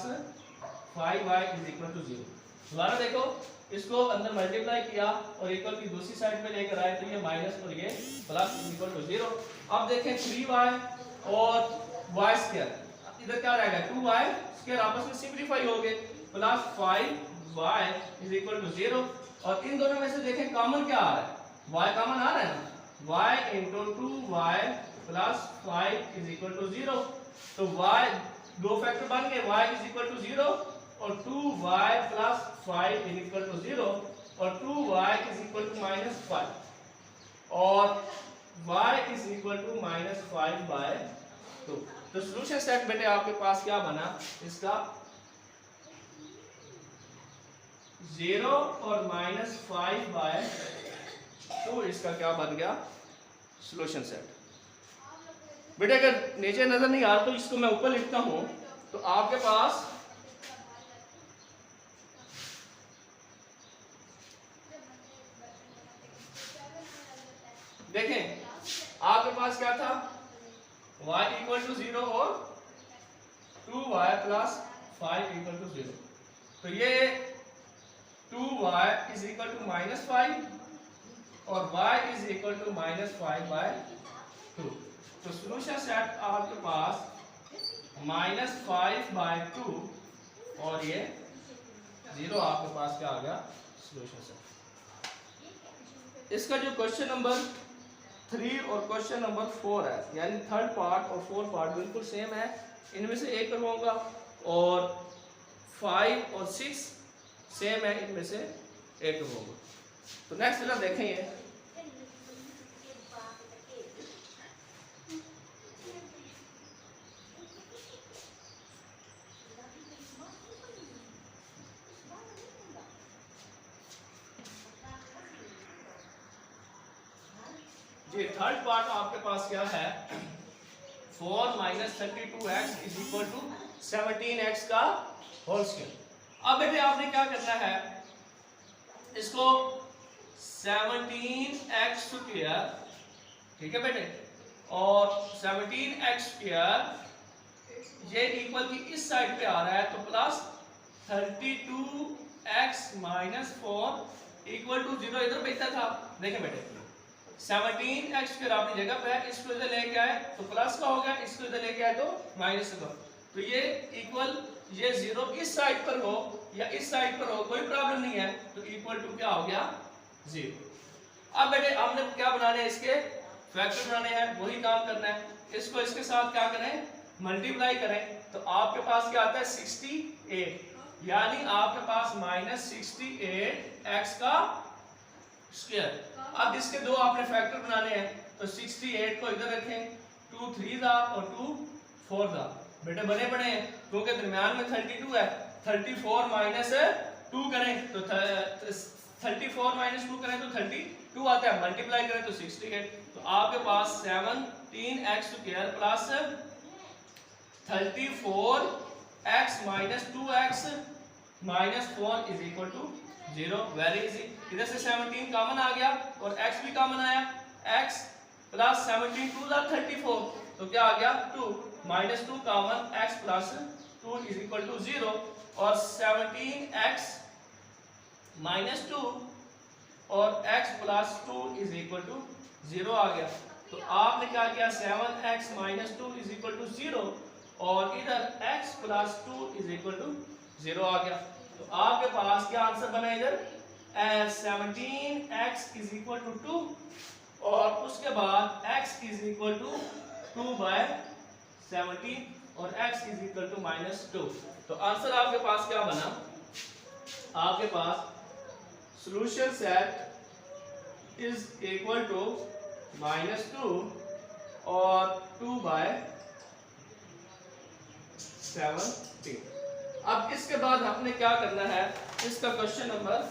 5y is equal to 0। दोबारा देखो, इसको अंदर मल्टीप्लाई किया और इक्वल की दूसरी साइड पे लेकर आए तो ये माइनस और ये प्लस इज इक्वल टू 0। अब देखें 3y और y स्क्वायर, इधर क्या रहेगा 2y स्क्वायर आपस में सिंपलीफाई हो गए, plus 5y is equal to 0। और इन दोनों में से देखें कॉमन क्या आ रहा है, y कॉमन आ रहा है ना, y into 2y plus 5 is equal to 0। तो y दो फैक्टर बन गए, y इज इक्वल टू 0 और 2y plus 5 is equal to 0 और 2y इज इक्वल टू -5 और y इज इक्वल टू -5/2। तो सॉल्यूशन सेट बेटे आपके पास क्या बना, इसका 0 और -5/2 इसका क्या बन गया सॉल्यूशन सेट। बेटे अगर नीचे नजर नहीं आ रहा तो इसको मैं ऊपर लिखता हूं, तो आपके पास देखें, आपके पास क्या था y इक्वल टू 0 और 2y प्लस 5 इक्वल टू 0। तो ये 2y इज इक्वल टू -5 और y इज इक्वल टू -5/2। तो सॉल्यूशन सेट आपके पास -5/2 और ये 0 आपके पास क्या आ गया सॉल्यूशन सेट। इसका जो क्वेश्चन नंबर 3 और क्वेश्चन नंबर 4 है, यानी थर्ड पार्ट और फोर्थ पार्ट बिल्कुल सेम है, इनमें से एक करवाऊंगा और 5 और 6 सेम है, इनमें से एक करवाऊंगा। तो नेक्स्ट जरा देखें ये जी, थर्ड पार्ट आपके पास क्या है, 4 - 32x is equal to 17x का होल स्क्वायर। अब बेटे आपने क्या करना है, इसको 17x स्क्वायर, ठीक है बेटे, और 17x स्क्वायर ये इक्वल की इस साइड पे आ रहा है तो प्लस 32x - 4 इक्वल टू 0 इधर बेटा था। देखें बेटे 17x स्क्वायर अपनी जगह पे है, इसको इधर लेके आए तो प्लस का हो गया, इसको इधर लेके आए तो माइनस का, तो ये इक्वल ये 0 इस साइड पर हो या इस साइड पर हो, कोई प्रॉब्लम नहीं है, तो इक्वल टू क्या हो गया 0। अब बेटे हमने क्या बनाने हैं, इसके फैक्टर बनाने हैं, वही काम करना है। इसको इसके साथ क्या करें, मल्टीप्लाई करें, तो आपके पास क्या आता है 68, यानी आपके पास -68x का स्क्वायर। अब इसके दो आपने फैक्टर बनाने हैं, तो 68 को इधर रखें, 2 3 और 2 4 बेटे बने पड़े हैं, क्योंकि दरमियान में 32 है। 34 माइनस 2 करें तो 34 माइनस 2 करें तो 32 आता है, मल्टीप्लाई करें तो 68। तो आपके पास 17x square plus 34x minus 2x minus 4 is equal to 0। Very easy, इधर से 17 कॉमन आ गया और x भी कॉमन आया, x प्लस 17 2 34, तो क्या आ गया 2 minus 2 common, x plus 2 is equal to 0, और 17x माइनस 2 और x plus 2 is equal to 0 आ गया। तो आपने क्या किया, 7x minus 2 is equal to 0, और इधर x plus 2 is equal to 0 आ गया। तो आपके पास क्या आंसर बना इधर, 17x इज इक्वल टू 2, और उसके बाद x इज इक्वल टू 2/17 और x इज इक्वल टू -2। तो आंसर आपके पास क्या बना, आपके पास solution set is equal to -2 और 2/17। अब इसके बाद हमने क्या करना है, इसका क्वेश्चन नंबर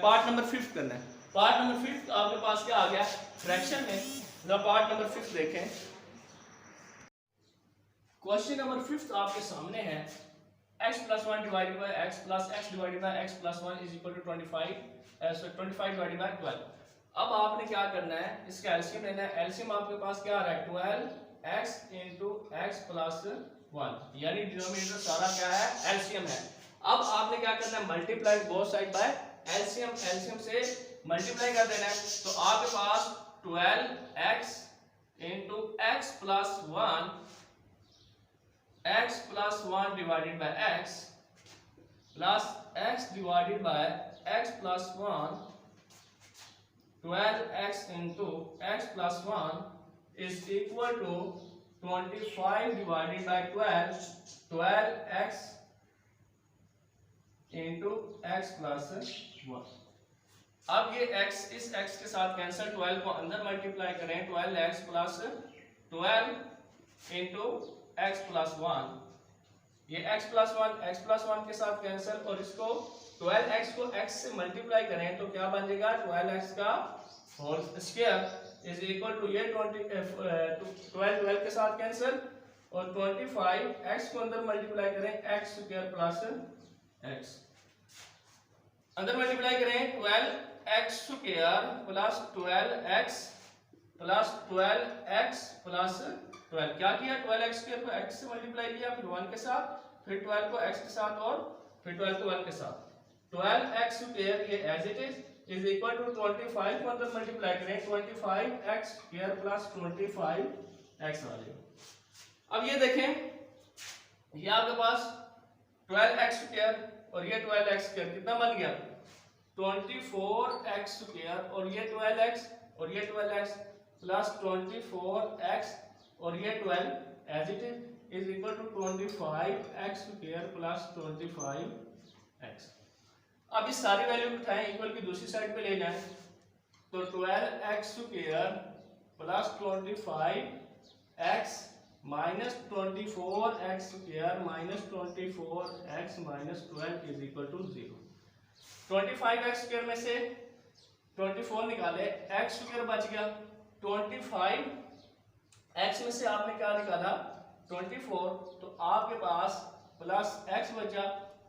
पार्ट नंबर 5 करना है। पार्ट नंबर 5 आपके पास क्या आ गया, फ्रैक्शन में। जरा पार्ट नंबर 5 देखें। क्वेश्चन नंबर 5 आपके सामने है, x plus 1 divided by x plus x divided by x plus 1 is equal to 25 divided by 12। अब आपने क्या करना है, इसका एलसीएम लेना है। एलसीएम आपके पास क्या आ रहा है, 12x इंटू x प्लस 1, यानी डिनोमिनेटर सारा क्या है, एलसीएम है। अब आपने क्या करना है, multiply both side by LCM, LCM से मल्टीप्लाई कर देना है। तो आपके पास 12x into x plus 1, x plus 1 divided by x plus x divided by x plus 1, 12x into x plus 1 is equal to 25 divided by 12, 12x into x plus 1। अब ये x इस x के साथ कैंसिल, 12 को अंदर multiply करें, 12x plus 12 into x plus 1, ये x plus 1 के साथ कैंसिल, और इसको 12x को x से मल्टीप्लाई करें तो क्या बन जाएगा, 12x का whole square is equal to ये 12 के साथ कैंसिल, और 25 x को अंदर मल्टीप्लाई करें, x स्क्वायर प्लस x अंदर मल्टीप्लाई करें, 12x square plus 12x plus 12x plus 12, क्या किया, 12x स्क्वायर को x से मल्टीप्लाई किया, फिर 1 के साथ, फिर 12 को x के साथ, और फिर 12 को 1 के साथ। 12x स्क्वायर ये as it is equal to 25 को अंदर मल्टीप्लाई करें, 25x स्क्वायर प्लस 25x आ जाएगा। अब ये देखें, ये आपके पास 12x स्क्वायर और ये 12x स्क्वायर कितना बन गया, 24x स्क्वायर, और ये 12x और ये 12x प्लस 24x और ये 12 as it is equal to 25x square plus 25x। अब इस सारी वैल्यू को उठाएं, इक्वल की दूसरी साइड पे ले जाएं, तो 12x square plus 25x minus 24x square minus 24x minus 12 is equal to 0। 25x square में से 24 निकाले, x स्क्वायर बच गया, 25x में से आपने क्या निकाला 24, तो आपके पास प्लस x बचा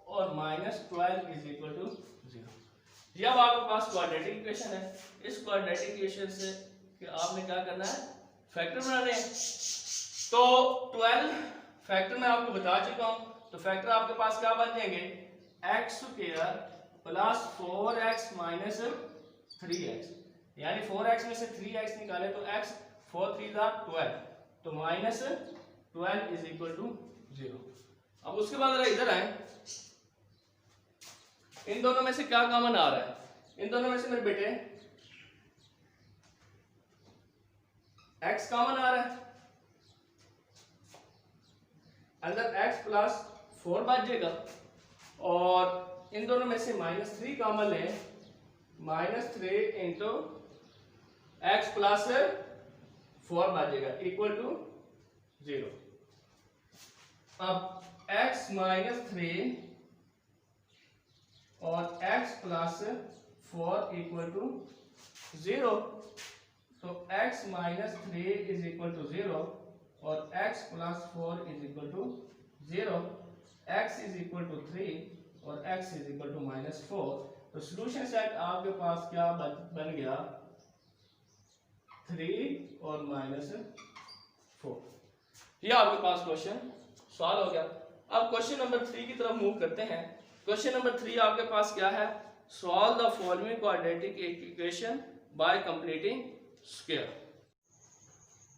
और माइनस 12 इज इक्वल टू 0। ये अब आपके पास क्वाड्रेटिक इक्वेशन है। इस क्वाड्रेटिक इक्वेशन से कि आपने क्या करना है, फैक्टर बनाने हैं। तो 12 फैक्टर मैं आपको बता चुका हूं, तो फैक्टर आपके पास क्या बन जाएंगे, x square plus 4x minus 3x, यानी 4x में से 3x निकाले तो x 4 3 12, तो माइनस 12 इज इक्वल टू 0। अब उसके बाद जरा इधर आए, इन दोनों में से क्या कॉमन आ रहा है? इन दोनों में से मेरे बेटे x कॉमन आ रहा है, अंदर x प्लस 4 बचेगा, और इन दोनों में से -3 कॉमन है, -3 इंटू x प्लस 4 बचेगा इक्वल टू 0। अब x -3 और x प्लस 4 इक्वल टू 0, तो x -3 इज इक्वल टू 0 और x plus 4 is equal to 0, x is equal to 3 और x इज इक्वल टू -4। तो सॉल्यूशन सेट आपके पास क्या बन गया? 3 और -4। ये आपके पास क्वेश्चन सॉल्व हो गया। अब क्वेश्चन नंबर 3 की तरफ मूव करते हैं। क्वेश्चन नंबर 3 आपके पास क्या है? Solve the following quadratic equation by completing square.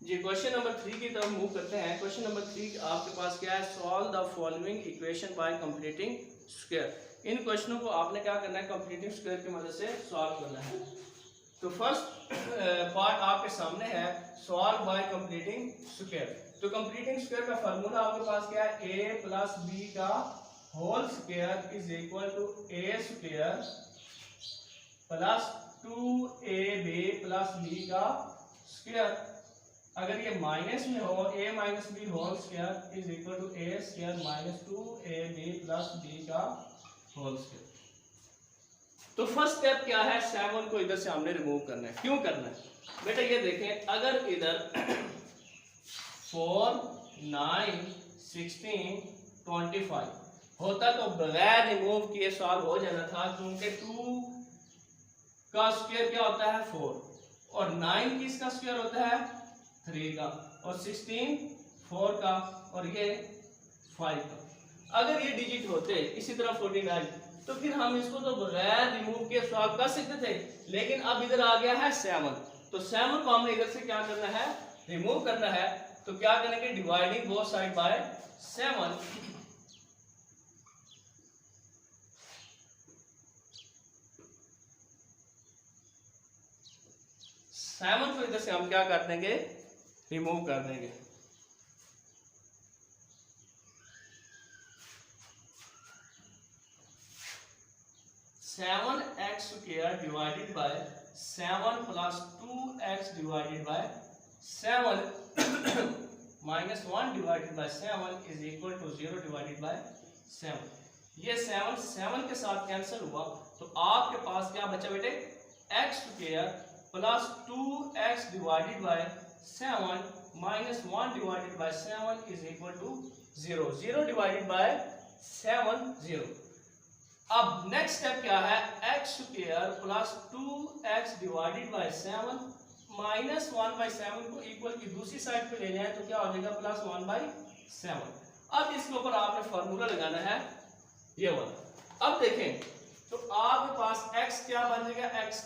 जी क्वेश्चन नंबर 3 की तरफ मूव करते हैं। क्वेश्चन नंबर 3 आपके पास क्या है? Solve the following equation by completing square. इन क्वेश्चनों को आपने क्या करना है? कंप्लीटिंग स्क्वायर की मदद से सॉल्व करना है। तो फर्स्ट पार्ट आपके सामने है, सॉल्व बाय कंप्लीटिंग स्क्वायर। तो कंप्लीटिंग स्क्वायर का फार्मूला आपके पास क्या है? a प्लस बी का whole square is equal to a square plus 2ab plus b का स्क्वायर। अगर ये माइनस में हो, a minus B whole square is equal to a square minus 2ab plus b का होल स्क्वायर। तो first step क्या है? 7 को इधर से हमने रिमूव करना है। क्यों करना है बेटा? ये देखें, अगर इधर 4 9 16 25 होता तो बगैर रिमूव किए सॉल्व हो जाना था, क्योंकि 2 का स्क्वायर क्या होता है? 4, और 9 किसका स्क्वायर होता है? 3 का, और 16 4 का, और ये 5 का। अगर ये डिजिट होते इसी तरह 49, तो फिर हम इसको तो बगैर रिमूव किए सॉल्व कर सकते थे, लेकिन अब इधर आ गया है 7। तो 7 को हमने इधर से क्या करना है? रिमूव करना है। तो क्या करेंगे? Dividing both side bye 7। 7 को इधर से हम क्या कर देंगे? रिमूव कर देंगे। Seven X square divided by 7 plus 2x divided by 7 minus 1 divided by 7 is equal to 0 divided by 7। ये 7 के साथ कैंसिल हुआ, तो आपके पास क्या बचा बेटे? x square plus 2x divided by 7 minus 1 divided by 7 is equal to 0। 0 divided by 7 0। अब नेक्स्ट स्टेप क्या है? x square plus 2x divided by 7 minus 1 by 7 को इक्वल की दूसरी साइड पे ले जाए तो क्या हो जाएगा? Plus 1 by 7। अब इसके ऊपर आपने फॉर्मूला लगाना है ये वाला। अब देखें तो आपके पास x क्या बन जाएगा? x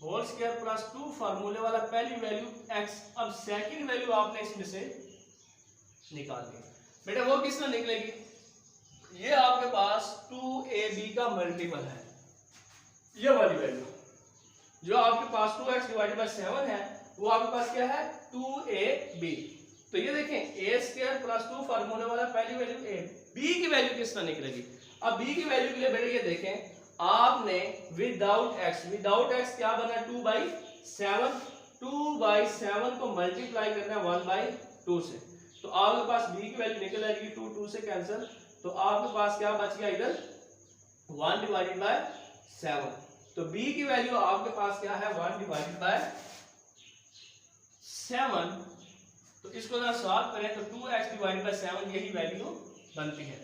होल स्क्वायर प्लस 2 फार्मूले वाला पहली वैल्यू x। अब सेकंड वैल्यू आपने इसमें से निकाल दी बेटा, वो किस तरह निकलेगी? ये आपके पास 2ab का मल्टीपल है, ये वाली वैल्यू जो आपके पास 2x डिवाइडेड बाय 7 है, वो आपके पास क्या है? 2ab। तो ये देखें, a स्क्वायर प्लस 2 फार्मूले वाला पहली वैल्यू a, b की वैल्यू किस तरह निकलेगी? अब b की वैल्यू के लिए बेटा ये देखें, आपने विदाउट x क्या बना? 2/7। 2/7 को मल्टीप्लाई करना है 1/2 से, तो आपके पास b की वैल्यू निकल आएगी 2 से कैंसिल, तो आपके पास क्या बच गया? इधर 1 डिवाइडेड बाय 7। तो b की वैल्यू आपके पास क्या है? 1 डिवाइडेड बाय 7। तो इसको जरा सॉल्व करें तो 2x डिवाइडेड बाय 7 यही वैल्यू बनती है।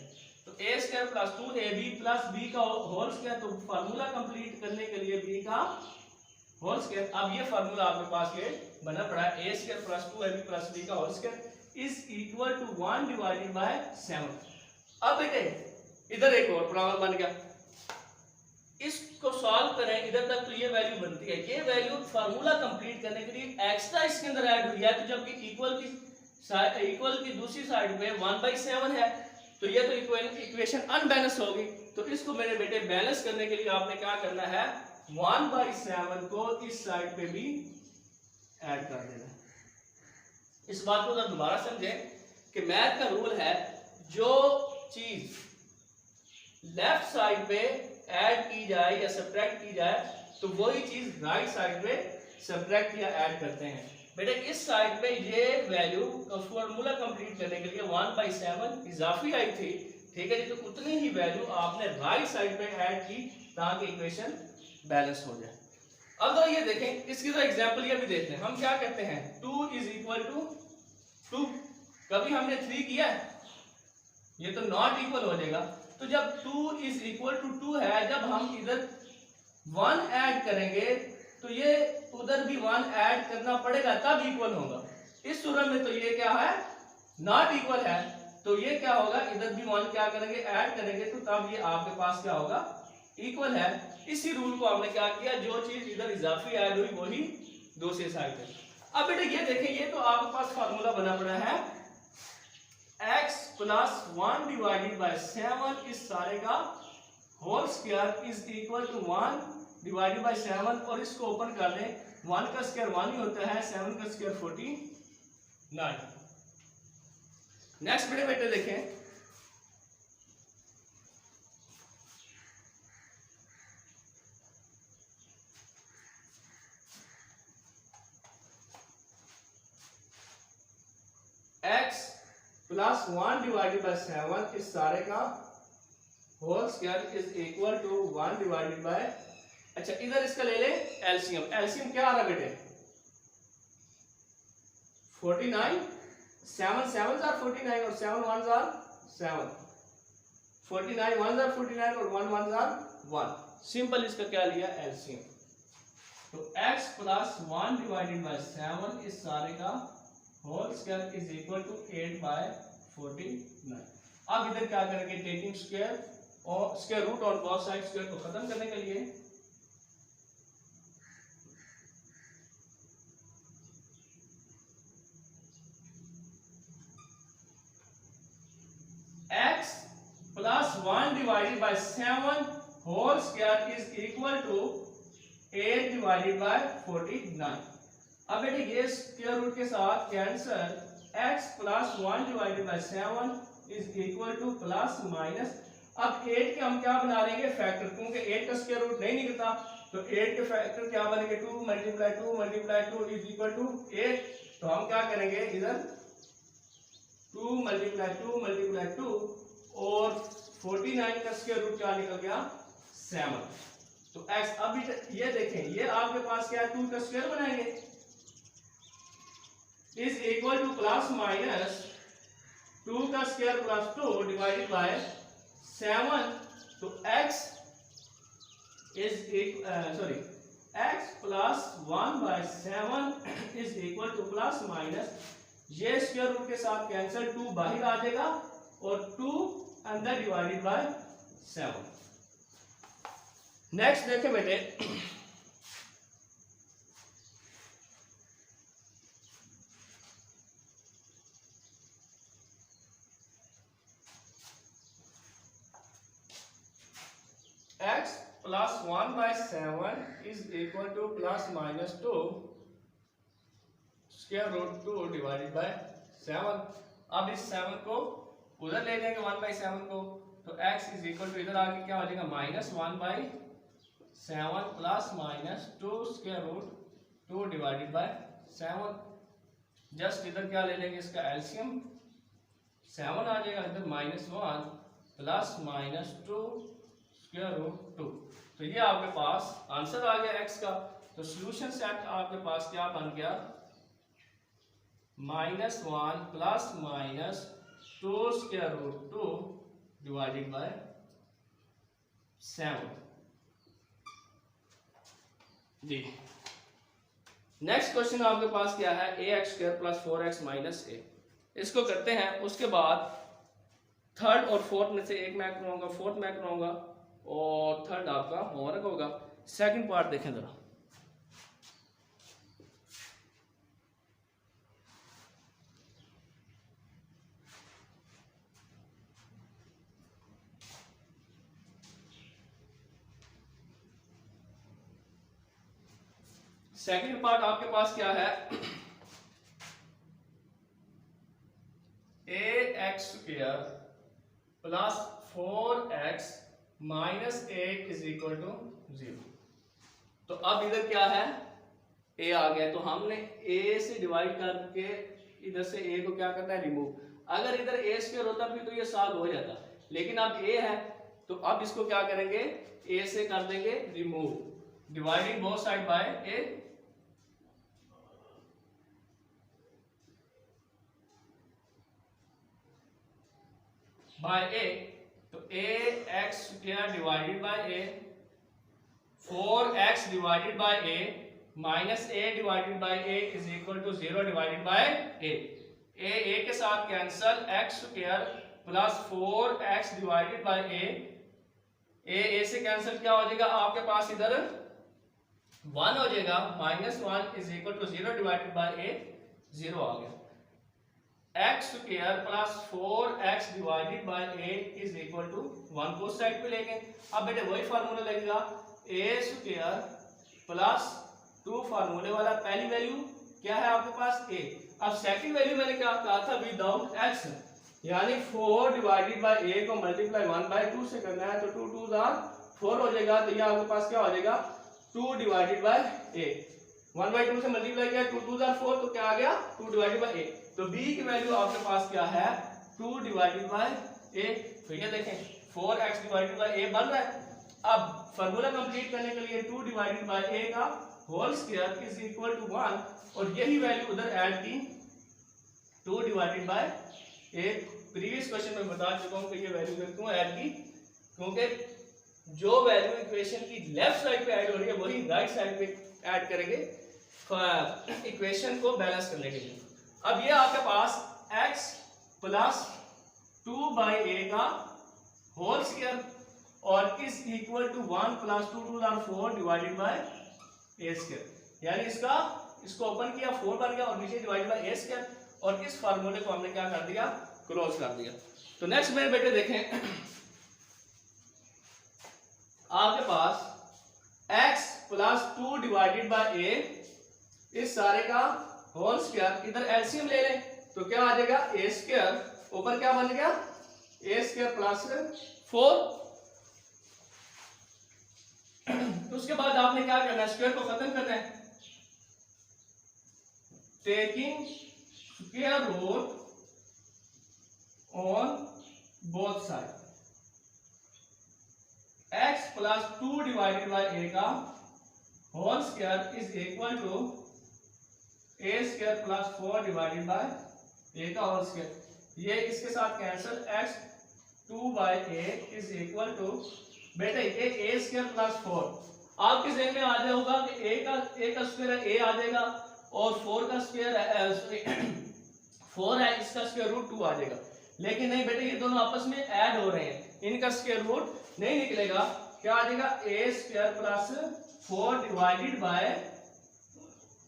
तो a square plus 2ab plus b का होल स्क्वायर, तो फार्मूला कंप्लीट करने के लिए b का होल स्क्वायर। अब ये फार्मूला आपके पास ये बना पड़ा है, a square plus 2ab plus b का whole square is equal to 1 divided by 7। अब बेटे इधर एक और प्रॉब्लम बन गया, इसको सॉल्व करें इधर तक तो ये वैल्यू बनती है। ये वैल्यू फार्मूला कंप्लीट करने के लिए एक्स्ट्रा इसके अंदर ऐड हुई है, तो जबकि इक्वल की इक्वल की दूसरी साइड में 1/7 है, तो ये तो इक्वेशन अनबैलेंस होगी। तो इसको मेरे बेटे बैलेंस करने के लिए आपने क्या करना है, 1/7 को इस साइड पे भी ऐड कर देना। इस बात को दोबारा समझें कि मैथ का रूल है, जो चीज लेफ्ट साइड पे ऐड की जाए या सब्ट्रैक्ट की जाए, तो वही चीज राइट साइड पे सब्ट्रैक्ट या ऐड करते हैं। बेटे इस साइड पे ये वैल्यू फॉर्मूला कंप्लीट करने के लिए 1/7 इजाफी आई थी, ठीक है जी, तो उतनी ही वैल्यू आपने राइट साइड पे ऐड की ताकि इक्वेशन बैलेंस हो जाए। अब तो ये देखें, इसकी तो एग्जांपल ये भी देखते हैं। हम क्या कहते हैं, 2 = 2, कभी हमने 3 किया है, ये तो नॉट इक्वल हो जाएगा। तो जब 2 = 2 है, जब हम इधर 1 ऐड करेंगे तो ये उधर भी 1 ऐड करना पड़ेगा, तब इक्वल होगा। इस सूरत में तो ये क्या है, नॉट इक्वल है, तो ये क्या होगा, इधर भी 1 क्या करेंगे, ऐड करेंगे, तो तब ये आपके पास क्या होगा, इक्वल है। इसी रूल को हमने क्या किया, जो चीज इधर इजाफी ऐड हुई वही दूसरी साइड पे। अब बेटे ये देखें, ये तो आपके पास फार्मूला बना पड़ा है, x + 1/7 इस सारे का whole square is equal to 1/7, और इसको ओपन कर लें, 1 का स्क्वायर 1 ही होता है, 7 का स्क्वायर 49। नेक्स्ट बेटे देखें, x + 1/7 इस सारे का whole square is equal to 1/, अच्छा इधर इसका ले ले एलसीएम। एलसीएम क्या आ रहा है बेटे, 49, 7 7s are 49 और 7 1s are 7, 49 1s are 49 और 1 1s are 1। सिंपल इसका क्या लिया, एलसीएम। तो x + 1/7 इस सारे का whole square is equal to 8/49। अब इधर क्या करेंगे, टेकिंग स्क्वायर और square root on both side, square को खत्म करने के लिए x + 1/7 whole square is equal to 8/49। अब बेटे ये स्क्वायर रूट के साथ cancel, x + 1/7 is equal to plus minus. अब 8 के हम क्या बना लेंगे, फैक्टर, क्योंकि 8 का स्क्वायर रूट नहीं निकलता, तो 8 के फैक्टर क्या बनेंगे, 2 × 2 × 2 इज इक्वल टू 8। तो हम क्या करेंगे, इधर 2 × 2 × 2 और 49 का स्क्वायर रूट क्या निकल गया, 7। तो x, अब ये देखें, ये आपके पास क्या है, 2 का स्क्वायर बनाएंगे is equal to plus minus 2 का स्क्वायर + 2 डिवाइडेड बाय 7। तो x + 1/7 is equal to plus minus, ये स्क्वायर रूट के साथ कैंसिल, 2 बाहर आ जाएगा और 2 अंदर डिवाइडेड बाय 7। नेक्स्ट देखें बेटे, x + 1/7 is equal to ±2 square root 2 divided by 7। अब इस 7 को उधर ले जाएंगे 1/7 को, तो x इज इक्वल टू, इधर आके क्या हो जाएगा, -1/7 plus -2 square root 2 divided by 7। Just इधर क्या ले लेंगे, इसका एलसीएम 7 आ जाएगा, इधर -1 प्लस -2 स्क्वायर रूट 2। तो ये आपके पास आंसर आ गया x का। तो सॉल्यूशन सेट आपके पास क्या बन गया, -1 plus -2 square root 2 divided by 7 जी। नेक्स्ट क्वेश्चन आपके पास क्या है, ax² + 4x - a। इसको करते हैं, उसके बाद थर्ड और फोर्थ में से एक मैं कराऊंगा, फोर्थ मैं कराऊंगा और थर्ड आपका होमवर्क होगा। सेकंड पार्ट देखें जरा। सेकंड पार्ट आपके पास क्या है, ax² plus 4x minus 8 is equal to 0। तो अब इधर क्या है, a आ गया, तो हमने a से डिवाइड करके इधर से a को क्या करना है, रिमूव। अगर इधर a² होता फिर तो ये सॉल्व हो जाता, लेकिन अब a है तो अब इसको क्या करेंगे, a से कर देंगे remove, dividing both side by a। By a, तो ax² divided by a, 4x divided by a minus a divided by a is equal to 0 divided by a। a के साथ cancel, x² plus 4x divided by a से cancel क्या हो जाएगा आपके पास, इधर 1 हो जाएगा, -1 is equal to 0 divided by a, 0 आ गया। x² plus 4x divided by a is equal to 1 को साइड पे लेंगे। अब बेटे वही फार्मूला लगेगा, a² प्लस 2 फार्मूले वाला, पहली वैल्यू क्या है आपके पास a। अब सेकंड वैल्यू मैंने क्या कहा था, विदाउट x, यानी 4 डिवाइडेड बाय a को मल्टीप्लाई 1/2 से करना है, तो 2 2 4 हो जाएगा, तो ये आपके पास क्या हो जाएगा, 2 डिवाइडेड बाय a, 1/2 से मल्टीप्लाई किया, 2 2 4, तो क्या आ गया, 2 डिवाइडेड बाय a। तो b की वैल्यू आपके पास क्या है, 2 डिवाइडेड बाय a। तो ये देखें 4x डिवाइडेड बाय a बन रहा है। अब फार्मूला कंप्लीट करने के लिए 2 डिवाइडेड बाय a का whole square is equal to 1, और यही वैल्यू उधर ऐड की, 2 divided by a। Previous question में बता चुका हूं कि ये वैल्यू क्यों ऐड की, क्योंकि जो वैल्यू इक्वेशन की लेफ्ट साइड पे ऐड हो रही है वही राइट साइड पे ऐड करेंगे इक्वेशन को बैलेंस करने के लिए। अब ये आपके पास x प्लस 2/a का होल स्क्वायर और is equal to 1 plus 2 2 4 divided by a², यानी इसको ओपन किया, 4 बन गया और नीचे डिवाइडेड बाय a², और इस फार्मूले को हमने क्या कर दिया, क्लोज कर दिया। तो नेक्स्ट मेरे बेटे देखें, आपके पास x plus 2 divided by a, इस सारे का होल स्क्वायर, इधर एलसीएम ले लें तो क्या आ जाएगा, a², ऊपर क्या बन गया, a² प्लस 4। उसके बाद आपने क्या करना है, स्क्वायर को खत्म करना है, taking square root on both side, x plus 2 divided by a का whole square is equal to a² plus 4 divided by a का होल स्क्वायर। ये इसके साथ cancel, x 2/a is equal to, बेटे ये a² प्लस 4 आपके ज़हन में आ जाए होगा कि a का स्क्वायर है, a आ जाएगा, और 4 का स्क्वायर है 4 है, इसका स्क्वायर रूट 2 आ जाएगा। लेकिन नहीं बेटे, ये दोनों आपस में ऐड हो रहे हैं, इनका स्क्वायर रूट नहीं निकलेगा, क्या आ जाएगा, a² प्लस 4 डिवाइडेड बाय,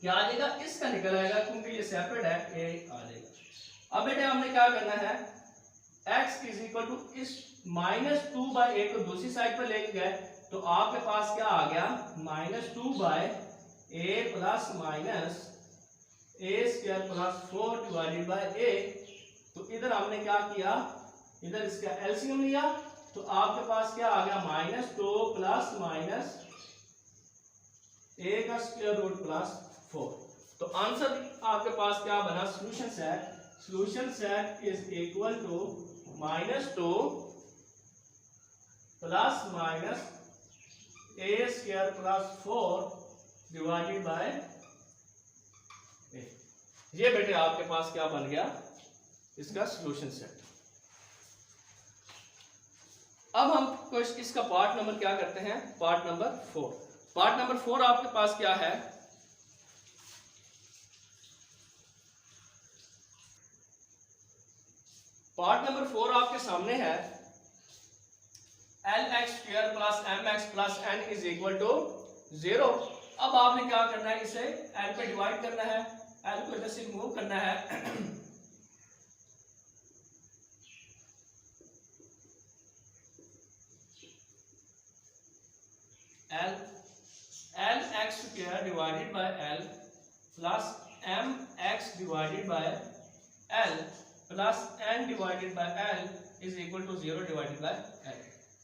क्या आ जाएगा, इसका निकल आएगा, क्योंकि ये सेपरेट है, a आ जाएगा। अब बेटे हमने क्या करना है, x इज इक्वल टू, इस -2/a को दूसरी साइड पर लेके गए, तो आपके पास क्या आ गया, -2/a plus minus a² plus 4 divided by a। तो इधर हमने क्या किया, इधर इसका एलसीएम लिया, तो आपके पास क्या आ गया, -2 प्लस माइनस a का स्क्वायर रूट प्लस 4। तो आंसर आपके पास क्या बना, solution set is equal to -2 plus minus a² plus 4 divided by a। ये बेटे आपके पास क्या बन गया, इसका सॉल्यूशन सेट। अब हम कुछ इसका पार्ट नंबर क्या करते हैं, पार्ट नंबर 4। पार्ट नंबर 4 आपके पास क्या है, पार्ट नंबर 4 आपके सामने है, lx² plus mx plus n is equal to 0। अब आपने क्या करना है, इसे l पे डिवाइड करना है, l को इधर से रिमूव करना है, lx² square divided by L plus M X divided by L plus N divided by L is equal to 0 divided by L.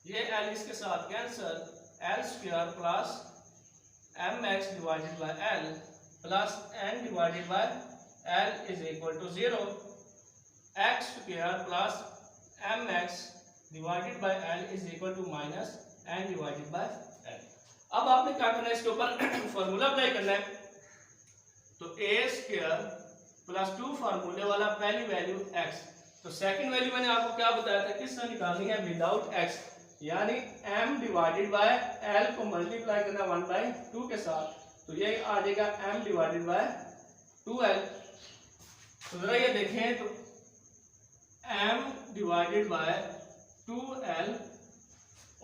ये एल इसके साथ cancel, L square plus M X divided by L plus N divided by L is equal to 0, X square plus M X divided by L is equal to minus N divided by L. अब आपने क्या करना है, इसके ऊपर formula apply करना है। तो ए स्क्वायर प्लस 2 फार्मूले वाला पहली वैल्यू x, तो सेकंड वैल्यू मैंने आपको क्या बताया था किस तरह निकालनी है, विदाउट x, यानी m डिवाइडेड बाय l को मल्टीप्लाई करना 1/2 के साथ, तो ये आ जाएगा m डिवाइडेड बाय 2l। तो जरा ये देखें, तो m डिवाइडेड बाय 2l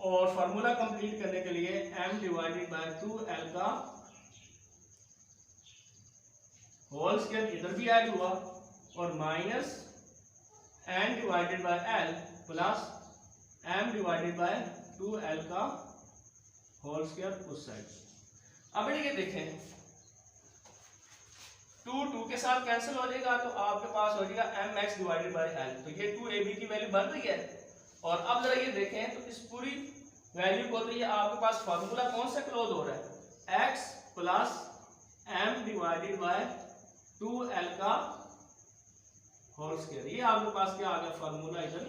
और फार्मूला कंप्लीट करने के लिए m डिवाइडेड बाय 2l का होल स्क्वायर इधर भी ऐड हुआ और minus n divided bye l plus m divided by 2l का होल स्क्वायर उस साइड। अब ये देखें, 2 के साथ कैंसिल हो जाएगा, तो आपके पास हो जाएगा mx डिवाइडेड बाय l। तो ये 2ab की वैल्यू बन रही है। और अब जरा ये देखें, तो इस पूरी वैल्यू को, तो ये आपके पास फार्मूला कौन सा क्लोज हो रहा है, x plus m divided by 2l का होल स्क्वायर। ये आपके पास क्या आ गया, फार्मूला इधर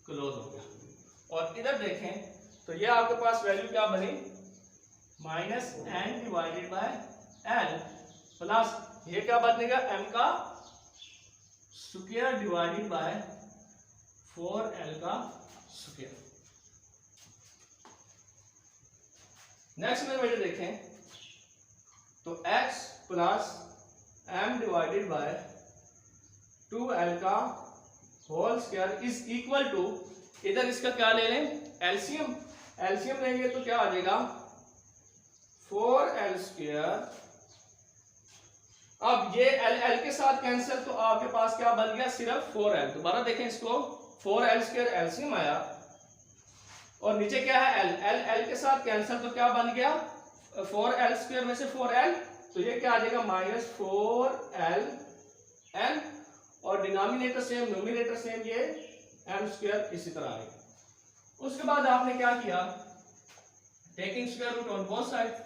क्लोज हो गया। और इधर देखें, तो ये आपके पास वैल्यू क्या बनी, minus n divided bye l plus ये क्या बनेगा, m का स्क्वायर डिवाइडेड बाय 4l का स्क्वायर। नेक्स्ट में बेटे देखें, तो x plus m divided by 2l का whole square is equal to, इधर इसका क्या ले लें, एलसीएम। एलसीएम लेंगे तो क्या आ जाएगा, 4l स्क्वायर। अब ये l के साथ कैंसिल, तो आपके पास क्या बन गया, सिर्फ 4l। दोबारा देखें इसको, 4l स्क्वायर एलसीएम आया और नीचे क्या है, l के साथ कैंसिल, तो क्या बन गया, 4l स्क्वायर में से 4l, तो ये क्या आ जाएगा, माइनस 4l n, और डिनोमिनेटर सेम न्यूमरेटर सेम, ये m स्क्वायर इसी तरह आएगा। उसके बाद आपने क्या किया, taking square root on both side,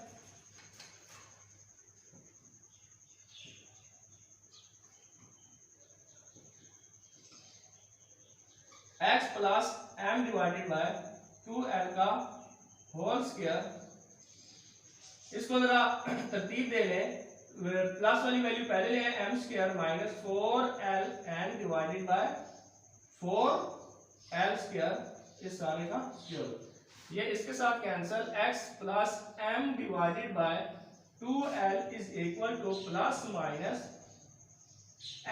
x plus m divided by 2l का होल स्क्वायर। इसको जरा तरतीब दे लें, प्लस वाली वैल्यू पहले ले, m square minus 4l n divided bye 4l square, इस सारे का स्क्वायर। ये इसके साथ cancel, x plus m divided by 2l is equal to plus minus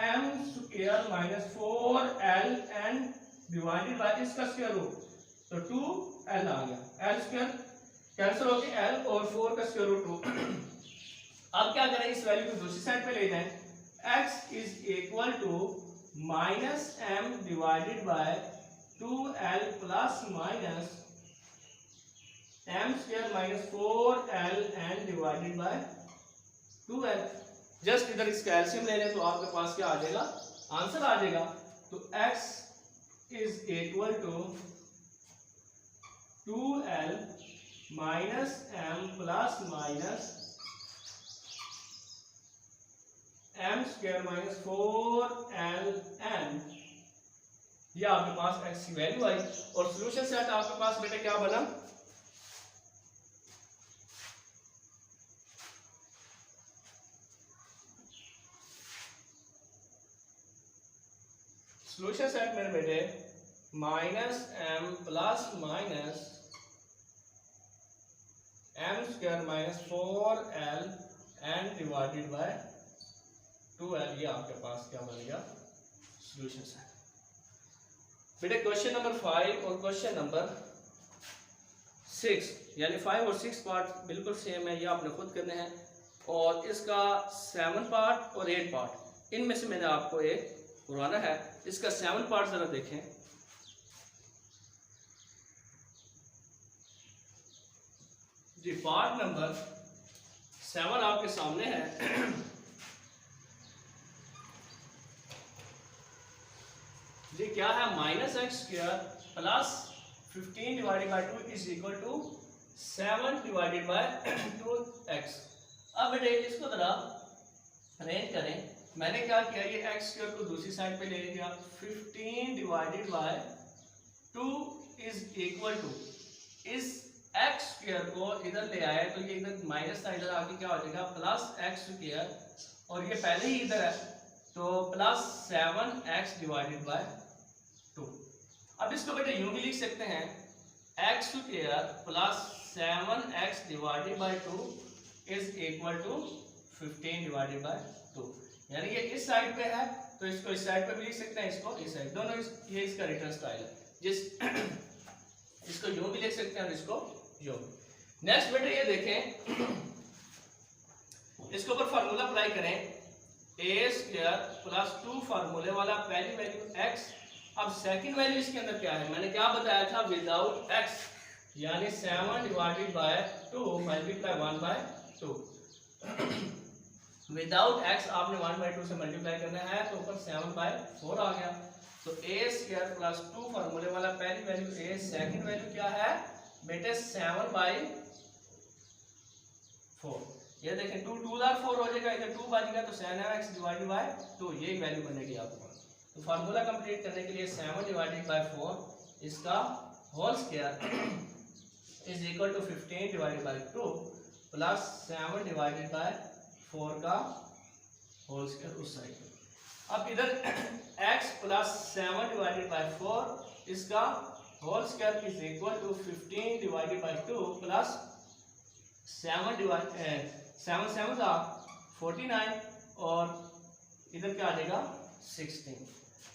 m square minus 4l n divided bye इसका स्क्वायर रूट, तो 2l आ गया, l square cancel हो गया l और 4 का स्क्वायर रूट 2। अब क्या करें, इस वैल्यू को दूसरी साइड पे ले जाएं, x is equal to minus m divided by 2l plus minus m square minus 4l n divided by 2l। Just इधर इसका एलसीएम ले लें, तो आपके पास क्या आ जाएगा, आंसर आ जाएगा। तो x is equal to 2l minus m plus minus m square minus 4l n, ये आपके पास x की वैल्यू आई। और सॉल्यूशन सेट आपके पास बेटे क्या बना, सॉल्यूशन सेट मेरे बेटे minus m plus minus m square minus 4l n divided by 2l, ये आपके पास क्या बन गया, सॉल्यूशन सेट। बेटे क्वेश्चन नंबर 5 और क्वेश्चन नंबर 6, यानी 5 और 6 पार्ट बिल्कुल सेम है, ये आपने खुद करने हैं। और इसका 7 पार्ट और 8 पार्ट, इनमें से मैंने आपको एक पुराना है, इसका 7 पार्ट जरा देखें। जी पार्ट नंबर 7 आपके सामने है। ये क्या है, minus X square plus 15 divided by 2 is equal to 7 divided by 2x। अब बेटे इसको जरा अरेंज करें। मैंने क्या किया, ये एक्स स्क्वायर को दूसरी साइड पे ले लिया, 15 divided by 2 is equal to, इस एक्स स्क्वायर को इधर ले आए तो ये इधर माइनस था, इधर आके क्या हो जाएगा प्लस एक्स स्क्वायर, और ये पहले ही इधर है तो प्लस 7x डिवाइडेड बाय 2। अब इसको बेटे यूं भी लिख सकते हैं, X square plus 7x divided by 2 is equal to 15 divided by 2। यानी ये इस साइड पे है तो इसको इस साइड पे भी लिख सकते हैं, इसको इस साइड, दोनों ये इसका रिटर्न स्टाइल है। इसको यूं भी लिख सकते हैं और इसको यूं। नेक्स्ट बेटे ये देखें, इसके ऊपर फार्मूला अप्लाई करें, ए स्क्वायर प्लस 2 फार्मूले वाला पहली वैल्यू x। अब सेकंड वैल्यू इसके अंदर क्या है, मैंने क्या बताया था, विदाउट x, यानी 7 divided by 2 multiply 1 by 2। Without x आपने 1 बाय 2 से मल्टीप्लाई करना है तो ऊपर 7 बाय 4 आ गया। तो ए स्क्वायर प्लस 2 फार्मूले वाला पहली वैल्यू a, सेकंड वैल्यू क्या है बेटे 7 बाय 4। ये देखें 2 2 4 हो जाएगा, इधर 2 बचेगा तो 7x डिवाइडेड बाय 2, ये वैल्यू बनेगी आपको। तो फार्मूला कंप्लीट करने के लिए 7 डिवाइडेड बाय 4 इसका whole square is equal to 15 divided by 2 plus 7 divided by 4 का होल स्क्वायर उस साइड पे। अब इधर x प्लस 7 डिवाइडेड बाय 4 इसका whole square is equal to 15 divided by 2 plus 7 divide 7 7 का 49 और इधर क्या आ जाएगा 16।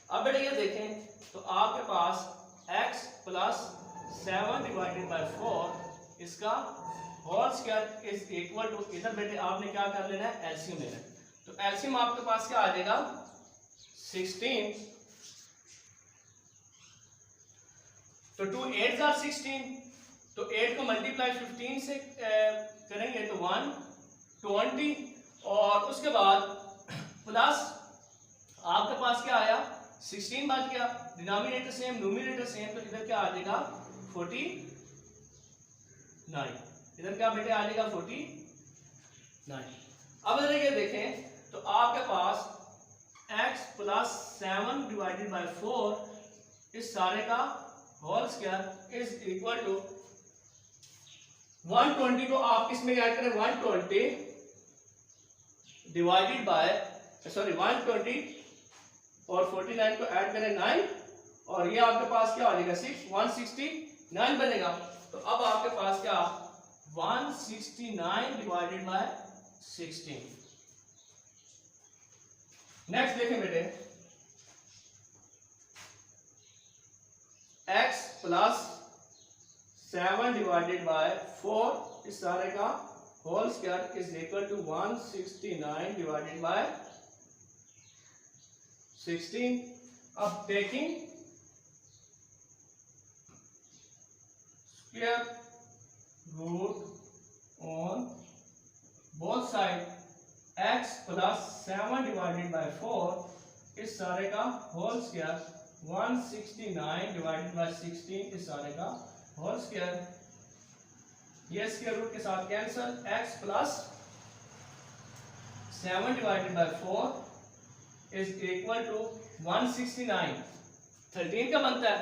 अब बेटा ये देखें तो आपके पास x प्लस 7 डिवाइडेड बाय 4 इसका whole square is equal to, इधर बेटे आपने क्या कर लेना है, एलसीएम लेना है। तो एलसीएम आपके पास क्या आ जाएगा 16, तो 2 8 are 16, तो 8 को मल्टीप्लाई 15 से करेंगे तो 120, और उसके बाद प्लस आपके पास क्या आया 16 बच गया, डिनोमिनेटर सेम न्यूमरेटर सेम, तो इधर क्या आ जाएगा 49, इधर क्या बेटे आ जाएगा 49। अब इधर ये देखें तो आपके पास x प्लस 7 डिवाइडेड बाय 4 इस सारे का whole square is equal to 120 को आप किसमें ऐड करें, 120 डिवाइडेड बाय 120 और 49 को ऐड करें 9, और ये आपके पास क्या आ जाएगा 169 बनेगा। तो अब आपके पास क्या 169 डिवाइडेड बाय 16। नेक्स्ट देखें बेटे, x प्लस 7 डिवाइडेड बाय 4 इस सारे का whole square is equal to 169 divided by 16। अब taking square root on both side, x plus 7 divided by 4 इस सारे का होल स्क्वायर 169 डिवाइडेड बाय 16 इस सारे का होल स्क्वायर, ये स्क्वायर रूट के साथ cancel, x plus 7 divided by 4 is equal to 169, 13 का बनता है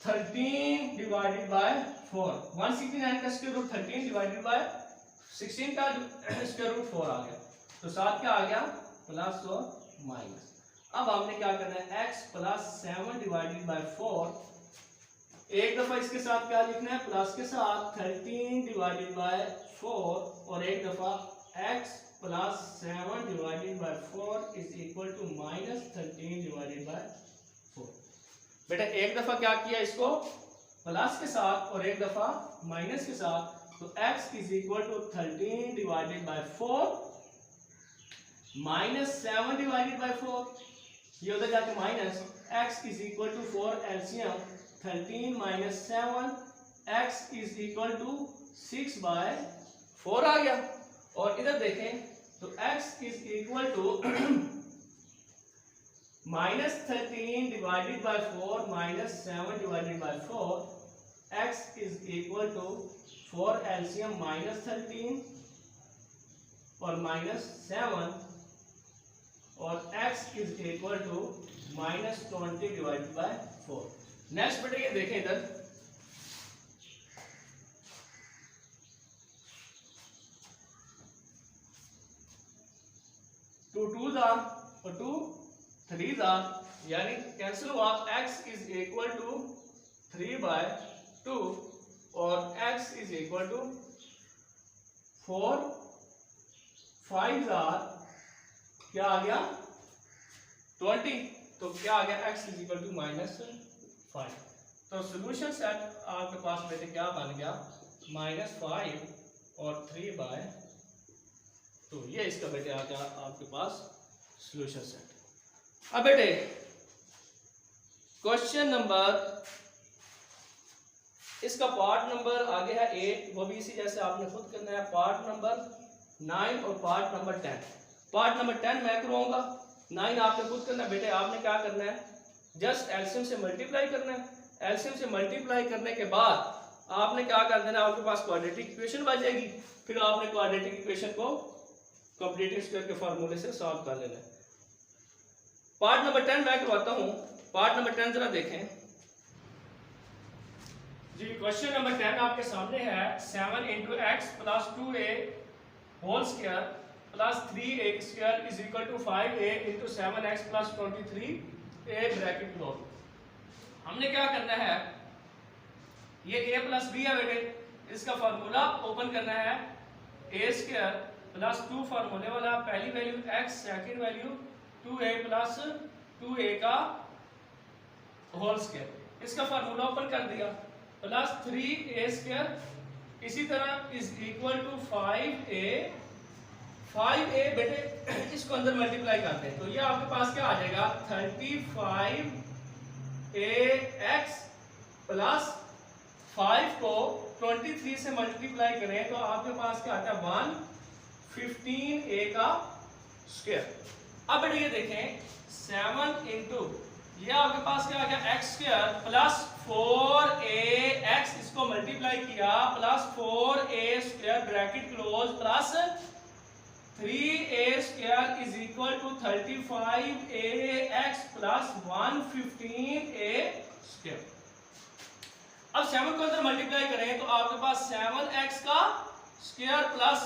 13 डिवाइडेड बाय 4, 169 का स्क्वायर रूट 13 डिवाइडेड बाय 16 का स्क्वायर रूट 4 आ गया, तो साथ क्या आ गया प्लस और माइनस। अब हमने क्या करना है, x प्लस 7 डिवाइडेड बाय 4, एक दफा इसके साथ क्या लिखना है प्लस के साथ 13 डिवाइडेड बाय 4, और एक दफा x plus 7 divided by 4 is equal to minus 13 divided by 4। बेटा एक दफा क्या किया इसको प्लस के साथ और एक दफा माइनस के साथ, तो x is equal to 13 divided by 4 minus 7 divided by 4, ये उधर जाके minus, x is equal to 4 LCM 13 minus 7, x is equal to 6 by 4 आ गया। और इधर देखें तो x is equal to -13 divided by 4 -7 divided by 4, x is equal to 4 LCM -13 और -7 और x is equal to -20 divided by 4। Next बेटे ये देखें इधर, टू टू और टू थ्री यानी कैंसिल हुआ, x इज इक्वल टू 3/2 और x इज इक्वल टू 4 5 क्या आ गया 20, तो क्या आ गया x इज इक्वल टू -5। तो सोल्यूशन सेट आपके पास बेटे क्या बन गया -5 और 3/2, ये इसका बेटे आ गया आपके पास सोल्यूशन सेट। अब बेटे क्वेश्चन नंबर, इसका पार्ट नंबर आगे है 8, वो भी इसी जैसे आपने खुद करना है। पार्ट नंबर 9 और पार्ट नंबर 10। पार्ट नंबर 10 मैं करवाऊंगा, 9 आपने खुद करना है। बेटे आपने क्या करना है, जस्ट एलसीएम से मल्टीप्लाई करना है। एलसीएम से मल्टीप्लाई करने के बाद आपने क्या कर देना, आपके पास क्वाड्रेटिक इक्वेशन बचेगी, फिर आपने क्वाड्रेटिक इक्वेशन को कंप्लीटिंग स्क्वायर के फार्मूले से सॉल्व कर लेना है। पार्ट नंबर 10 मैं करवाता हूं। पार्ट नंबर 10 जरा देखें जी। क्वेश्चन नंबर 10 आपके सामने है, 7 × x + 2a whole square + 3a square is equal to 5a × 7x + 23a bracket close. हमने क्या करना है, ये a + b है बेटे, इसका फार्मूला ओपन करना है। a² + 2 फार्मूले वाला, पहली value x, second value 2a + 2a का होल स्क्वायर, इसका फार्मूला ओपन कर दिया, प्लस 3a², इसी तरह इज इक्वल टू 5a बेटे इसको अंदर मल्टीप्लाई करते हैं, तो ये आपके पास क्या आ जाएगा 35ax प्लस 5 को 23 से मल्टीप्लाई करें तो आपके पास क्या आता है 115a का स्क्वायर। अब बेटे ये देखें 7 × ये आपके पास क्या आ गया x² प्लस 4ax, इसको मल्टीप्लाई किया, plus 4a² bracket close plus 3a² is equal to 35ax plus 115a²। अब 7 को अंदर मल्टीप्लाई करें तो आपके पास 7x का square plus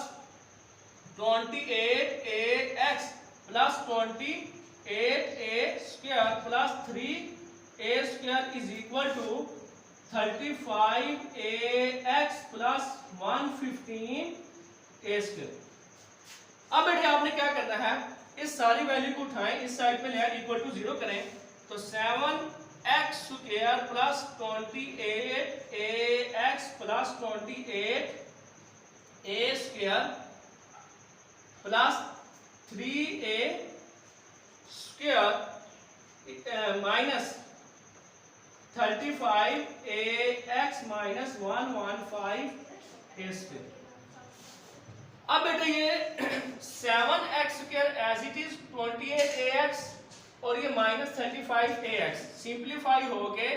28ax plus 28a² plus 3a² is equal to 35ax plus 115a²। अब बेटे आपने क्या करना है, इस सारी वैल्यू को उठाएं, इस साइड पे ले आए, इक्वल टू 0 करें, तो 7x² plus 28ax plus 28a² plus 3a² minus 35ax minus 115a²। अब बेटे ये 7x² as it is 28ax और ये माइनस 35ax सिंप्लीफाई हो गए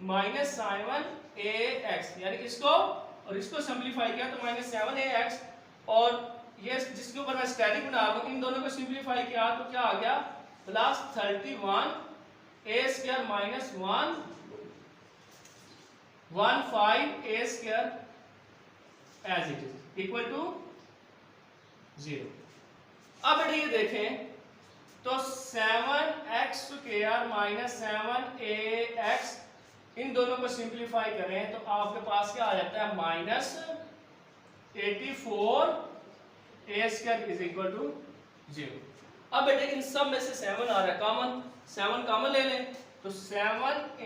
-7ax, यानी इसको और इसको सिंप्लीफाई किया तो -7ax, और ये जिसके ऊपर मैं स्टैटिक बना रहा हूं इन दोनों को सिंप्लीफाई किया तो क्या आ गया plus 31a² minus 115a² as it is equal to 0। अब बेटे ये देखें तो 7x² माइनस 7ax, इन दोनों को सिंप्लीफाई करें तो आपके पास क्या आ जाता है -84a² इज इक्वल टू 0। अब बेटे इन सब में से 7 आ रहा है कॉमन, 7 कॉमन ले लें तो 7 ×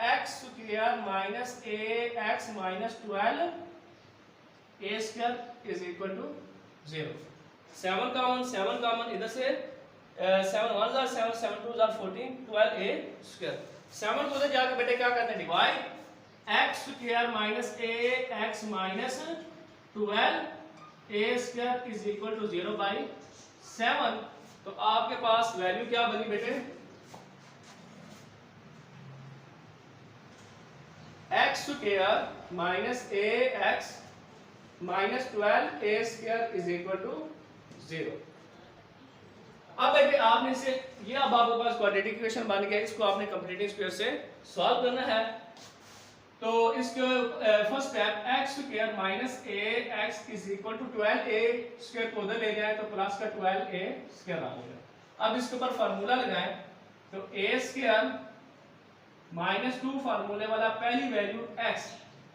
x² minus ax minus 12a² is equal to 0। 7 common इधर से 7 1 जार 7 7 2 जार 14 12a²। 7 को उधर जाकर बेटे क्या करते हैं divide x² minus ax minus 12 a square is equal to 0/7। तो आपके पास वैल्यू क्या बनी बेटे, x square minus a x minus 12 a square is equal to 0। अब बेटे आपने से ये अब आपके पास क्वाड्रेटिक इक्वेशन बन गया, इसको आपने कंप्लीटिंग स्क्वायर से सॉल्व करना है। तो इसके first step x square minus a x is equal to 12 a square को उधर ले जाए तो प्लस का 12 ए स्क्वायर आ जाएगा। अब इसके ऊपर फार्मूला लगाएं तो ए स्क्वायर माइनस 2 फार्मूले वाला पहली वैल्यू x।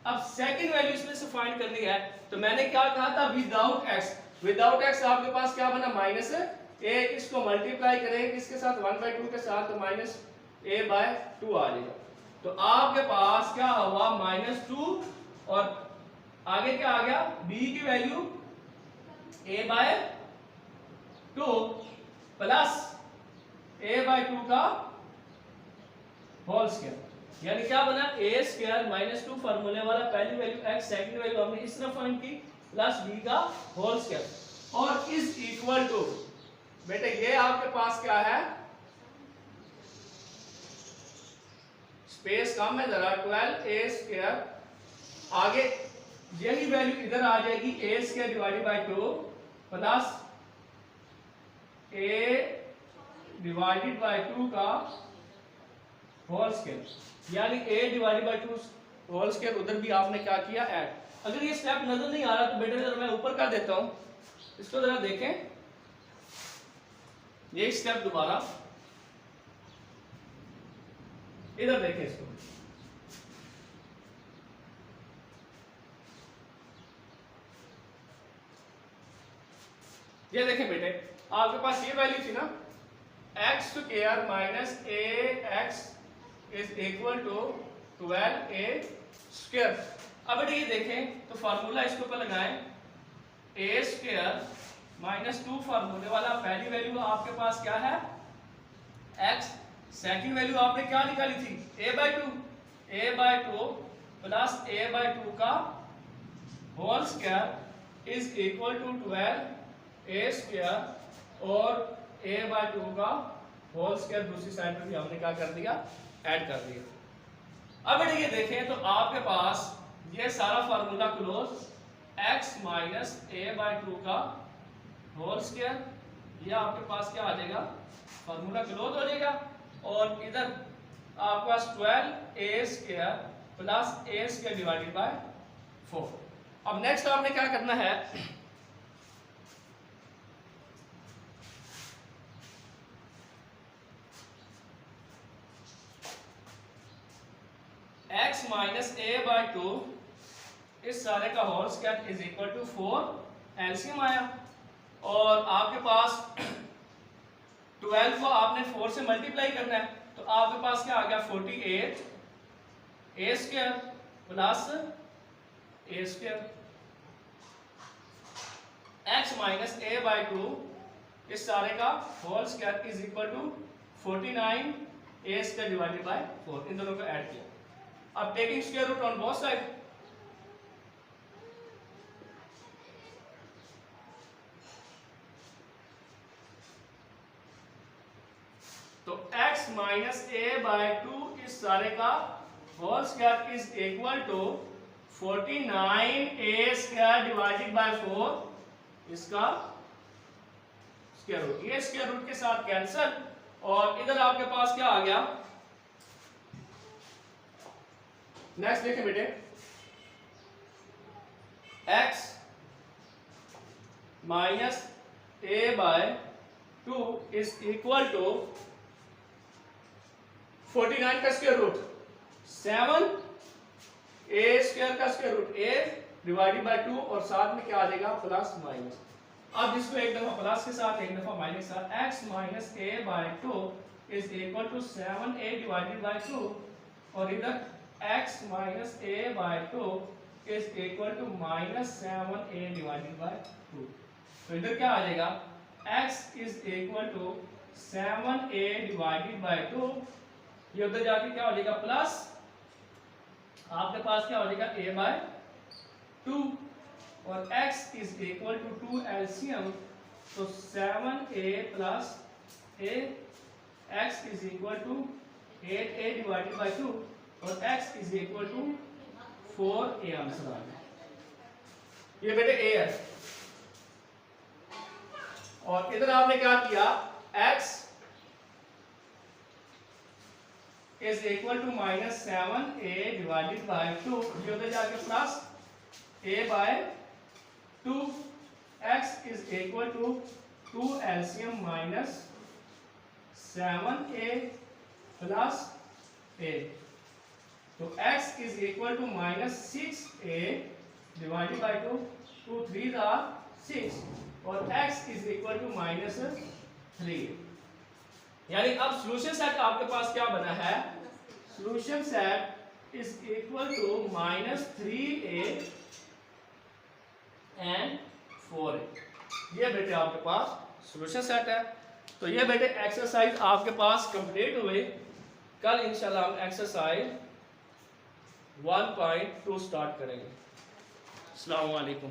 अब सेकंड वैल्यू इसमें से फाइंड करनी है, तो मैंने क्या कहा था विदाउट x। विदाउट x आपके पास क्या बना माइनस a, इसको मल्टीप्लाई करेंगे किसके साथ 1/2 के साथ, तो माइनस a/2 आ जाएगा। तो आपके पास क्या हुआ -2 और आगे क्या आ गया b की वैल्यू a/2 प्लस a/2 का होल स्क्वायर, यानी क्या बना ए स्क्वायर माइनस 2 फार्मूले वाला पहली वैल्यू x, सेकंड वैल्यू हमने इस तरफ फाइंड की प्लस b का होल स्क्वायर और इज इक्वल टू बेटे ये आपके पास क्या है, स्पेस कम है जरा, 12 ए स्क्वायर, आगे यही वैल्यू इधर आ जाएगी a square divided by 2 plus a divided by 2 का होल स्क्वायर, यानी a divided by 2 whole square उधर भी आपने क्या किया ऐड। अगर ये स्टेप नजर नहीं आ रहा तो बेटे जरा मैं ऊपर कर देता हूं, इसको जरा देखें, ये स्टेप दोबारा इधर देखें इसको, ये देखें बेटे आपके पास ये वैल्यू थी ना x square minus a x is equal to 12 a square. अब ये देखें तो फार्मूला इसके ऊपर लगाएं, ए स्क्वायर माइनस 2 फार्मूले वाला पहली वैल्यू आपके पास क्या है x, सेकंड वैल्यू आपने क्या निकाली थी a/2 प्लस a/2 का whole square is equal to 12 a square और a/2 का होल स्क्वायर दूसरी साइड पे भी हमने क्या कर दिया ऐड कर दिया। अब ये देखें तो आपके पास ये सारा formula close, x minus a/2 का होल स्क्वायर, ये आपके पास क्या आ जाएगा फार्मूला क्लोज हो जाएगा और इधर आपके पास 12 a square plus a square divided by 4। अब नेक्स्ट आपने क्या करना है, x माइनस a/2 इस सारे का whole square is equal to 4, LCM आया और आपके पास 12 को आपने 4 से मल्टीप्लाई करना है तो आपके पास क्या आ गया 48 a square plus a square, x minus a/2 इस सारे का whole square is equal to 49 a square divided by 4, इन दोनों को ऐड किया। अब taking square root on both side, तो x माइनस a/2 इस सारे का whole square is equal to 49 a square divided by 4, इसका स्क्वायर रूट, ये स्क्वायर रूट के साथ कैंसिल और इधर आपके पास क्या आ गया। नेक्स्ट देखें बेटे, x minus a/2 is equal to 49 का स्क्वायर रूट 7 ए स्क्वायर का square root a divided by 2 और साथ में क्या आ जाएगा प्लस माइनस। अब इसको एक दफा प्लस के साथ एक दफा माइनस के साथ, x minus a/2 is equal to 7a divided by 2 और इधर x minus a/2 is equal to minus 7a divided by 2, तो इधर क्या आ जाएगा x is equal to 7a divided by 2, ये उधर जाके क्या हो जाएगा प्लस आपके पास क्या हो जाएगा a/2 और x is equal to 2 LCM, तो 7a plus a, x is equal to 8a divided by 2 और x is equal to 4a answer आ गया। ये बेटे a है। और इधर आपने क्या किया, x is equal to minus 7a divided by 2, ये उधर जाके plus a by 2, x is equal to 2 LCM minus 7a plus a, तो x is equal to minus 6a divided by 2, 2 3 are 6 और x is equal to minus 3। यानी अब solution set आपके पास क्या बना है, solution set is equal to minus 3a and 4a। ये बेटे आपके पास सॉल्यूशन सेट है। तो ये बेटे एक्सरसाइज आपके पास कंप्लीट हुए। कल इंशाल्लाह हम एक्सरसाइज 1.2 स्टार्ट करेंगे। अस्सलाम वालेकुम।